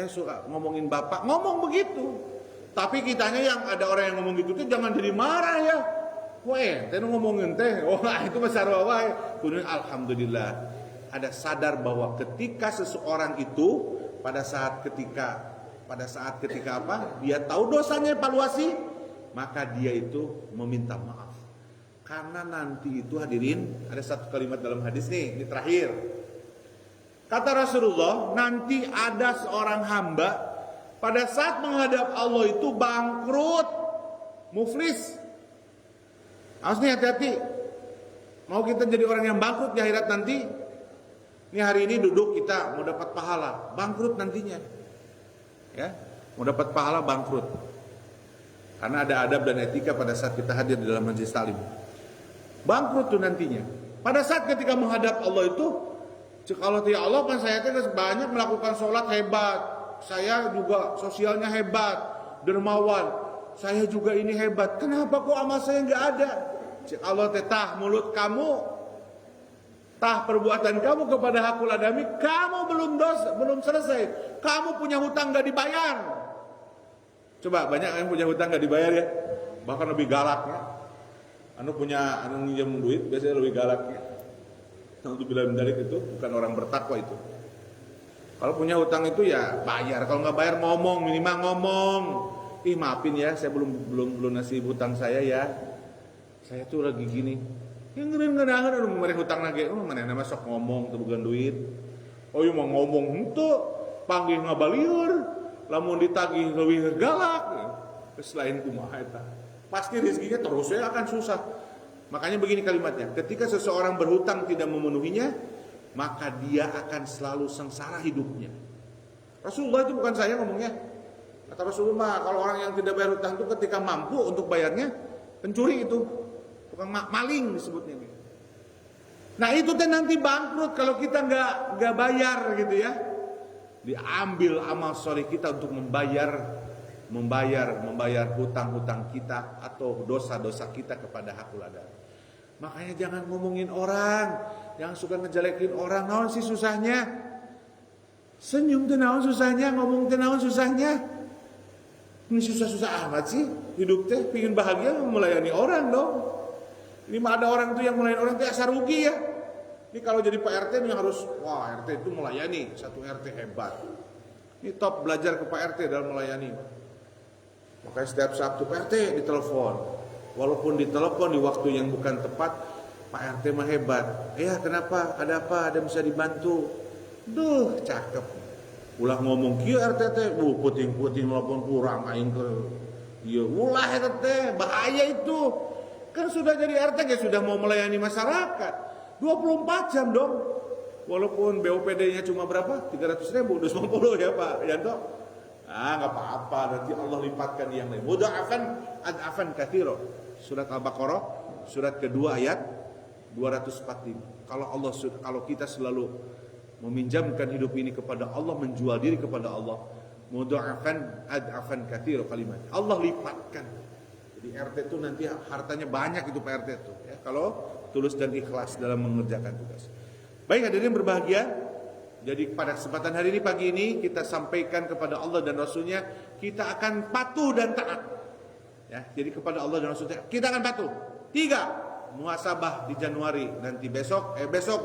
suka ngomongin Bapak. Ngomong begitu. Tapi kitanya yang ada orang yang ngomong gitu tuh jangan jadi marah ya. Weh, teh ngomongin teh. Wah, itu mah sarua wae. Kudu alhamdulillah. Ada sadar bahwa ketika seseorang itu pada saat ketika apa? Dia tahu dosanya evaluasi, maka dia itu meminta maaf. Karena nanti itu hadirin ada satu kalimat dalam hadis nih, ini terakhir. Kata Rasulullah, nanti ada seorang hamba pada saat menghadap Allah itu bangkrut, muflis. Harus nih hati-hati. Mau kita jadi orang yang bangkrut di akhirat nanti. Ini hari ini duduk kita mau dapat pahala, bangkrut nantinya. Ya, mau dapat pahala bangkrut. Karena ada adab dan etika pada saat kita hadir di dalam majelis taklim. Bangkrut tuh nantinya. Pada saat ketika menghadap Allah itu, kalau ya Allah kan saya banyak melakukan sholat hebat, saya juga sosialnya hebat, dermawan, saya juga ini hebat. Kenapa kok amal saya nggak ada? Allah tetah mulut kamu. Perbuatan kamu kepada hakul adami, kamu belum selesai. Kamu punya hutang gak dibayar. Coba banyak yang punya hutang gak dibayar ya. Bahkan lebih galak ya. Anu minjem duit biasanya lebih galak ya. Untuk bilang dalik itu bukan orang bertakwa itu. Kalau punya hutang itu ya bayar. Kalau nggak bayar ngomong, minimal ngomong. Maafin ya, saya belum nasi hutang saya ya. Saya tuh lagi gini. Yang ngeundangan anu mereka hutang lagi, mana nama sok ngomong teu bukan duit. Ieu mah ngomong henteu, panggih ngabalieur, lamun ditagih leuwih galak. Geus lain kumaha eta. Pasti rezekinya terus akan susah. Makanya begini kalimatnya, ketika seseorang berhutang tidak memenuhinya, maka dia akan selalu sengsara hidupnya. Rasulullah itu bukan saya ngomongnya. Kata Rasulullah, kalau orang yang tidak bayar hutang itu ketika mampu untuk bayarnya, pencuri itu. Tukang maling disebutnya. Nah itu teh nanti bangkrut kalau kita nggak bayar gitu ya. Diambil amal soleh kita untuk membayar hutang-hutang kita atau dosa-dosa kita kepada hakul adami. Makanya jangan ngomongin orang, jangan suka ngejelekin orang. Naon sih susahnya? Senyum teh naon susahnya, ngomong teh naon susahnya. Ini susah-susah amat sih hidup teh, pingin bahagia melayani orang dong. Ini mah ada orang itu yang melayani orang itu asal rugi ya. Ini kalau jadi Pak RT ini harus, RT itu melayani, satu RT hebat. Ini top belajar ke Pak RT dalam melayani. Makanya setiap Sabtu Pak RT ditelepon. Walaupun ditelepon di waktu yang bukan tepat, Pak RT mah hebat. Ya kenapa? Ada apa? Ada bisa dibantu? Duh cakep. Ulah ngomong kieu RT teh, puting-puting walaupun kurang aing ke. Ieu ulah eta teh, bahaya itu. Kan sudah jadi RT ya sudah mau melayani masyarakat 24 jam dong. Walaupun BOPD-nya cuma berapa? 300.000, 250 ya Pak Yanto. Gak apa-apa, nanti Allah lipatkan yang lain. Mudha'afan katsira. Surat Al-Baqarah surat kedua ayat 245. Kalau kita selalu meminjamkan hidup ini kepada Allah, menjual diri kepada Allah, mudha'afan katsira kalimat. Allah lipatkan. Di RT itu nanti hartanya banyak itu Pak RT itu ya, kalau tulus dan ikhlas dalam mengerjakan tugas. Baik hadirin berbahagia, jadi pada kesempatan hari ini pagi ini kita sampaikan kepada Allah dan Rasulnya kita akan patuh dan taat. Ya, jadi kepada Allah dan Rasulnya kita akan patuh. 3. Muhasabah di Januari nanti besok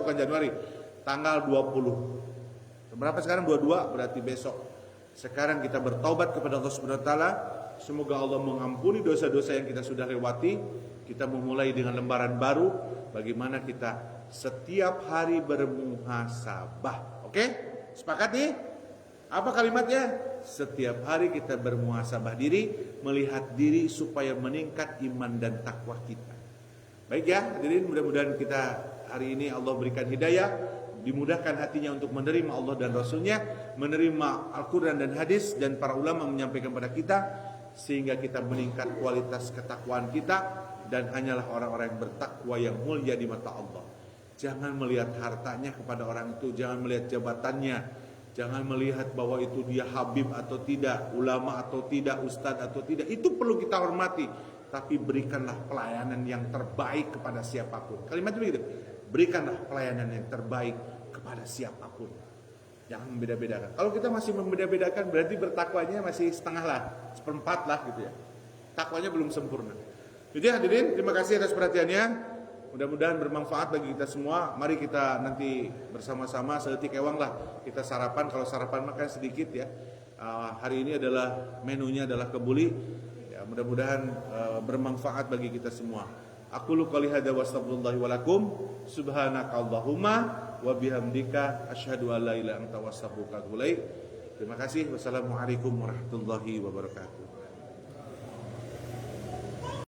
bukan Januari, tanggal 20. Berapa sekarang? 22 berarti besok. Sekarang kita bertaubat kepada Allah Subhanahu wa taala. Semoga Allah mengampuni dosa-dosa yang kita sudah lewati. Kita memulai dengan lembaran baru. Bagaimana kita setiap hari bermuhasabah. Oke? Sepakat nih? Apa kalimatnya? Setiap hari kita bermuhasabah diri, melihat diri supaya meningkat iman dan takwa kita. Baik ya, hadirin, mudah-mudahan kita hari ini Allah berikan hidayah, dimudahkan hatinya untuk menerima Allah dan Rasulnya, menerima Al-Quran dan hadis, dan para ulama menyampaikan kepada kita, sehingga kita meningkat kualitas ketakwaan kita dan hanyalah orang-orang yang bertakwa yang mulia di mata Allah. Jangan melihat hartanya kepada orang itu, jangan melihat jabatannya, Jangan melihat bahwa itu dia habib atau tidak, ulama atau tidak, ustadz atau tidak. Itu perlu kita hormati. Tapi berikanlah pelayanan yang terbaik kepada siapapun. Kalimatnya begitu. Berikanlah pelayanan yang terbaik kepada siapapun. Jangan membeda-bedakan. Kalau kita masih membeda-bedakan, berarti bertakwanya masih setengah lah, seperempat lah gitu ya. Takwanya belum sempurna. Jadi hadirin, terima kasih atas perhatiannya. Mudah-mudahan bermanfaat bagi kita semua. Mari kita nanti bersama-sama seetik ewang lah kita sarapan. Kalau sarapan makan sedikit ya. Hari ini adalah menunya adalah kebuli. Ya, mudah-mudahan bermanfaat bagi kita semua. Aqulu qouli hadza wa astaghfirullahi wa lakum. Subhanakallahumma wa bihamdika asyhadu an la ilaha illa anta wa astaghfiruka wa atubu ilaik. Terima kasih. Wassalamualaikum warahmatullahi wabarakatuh.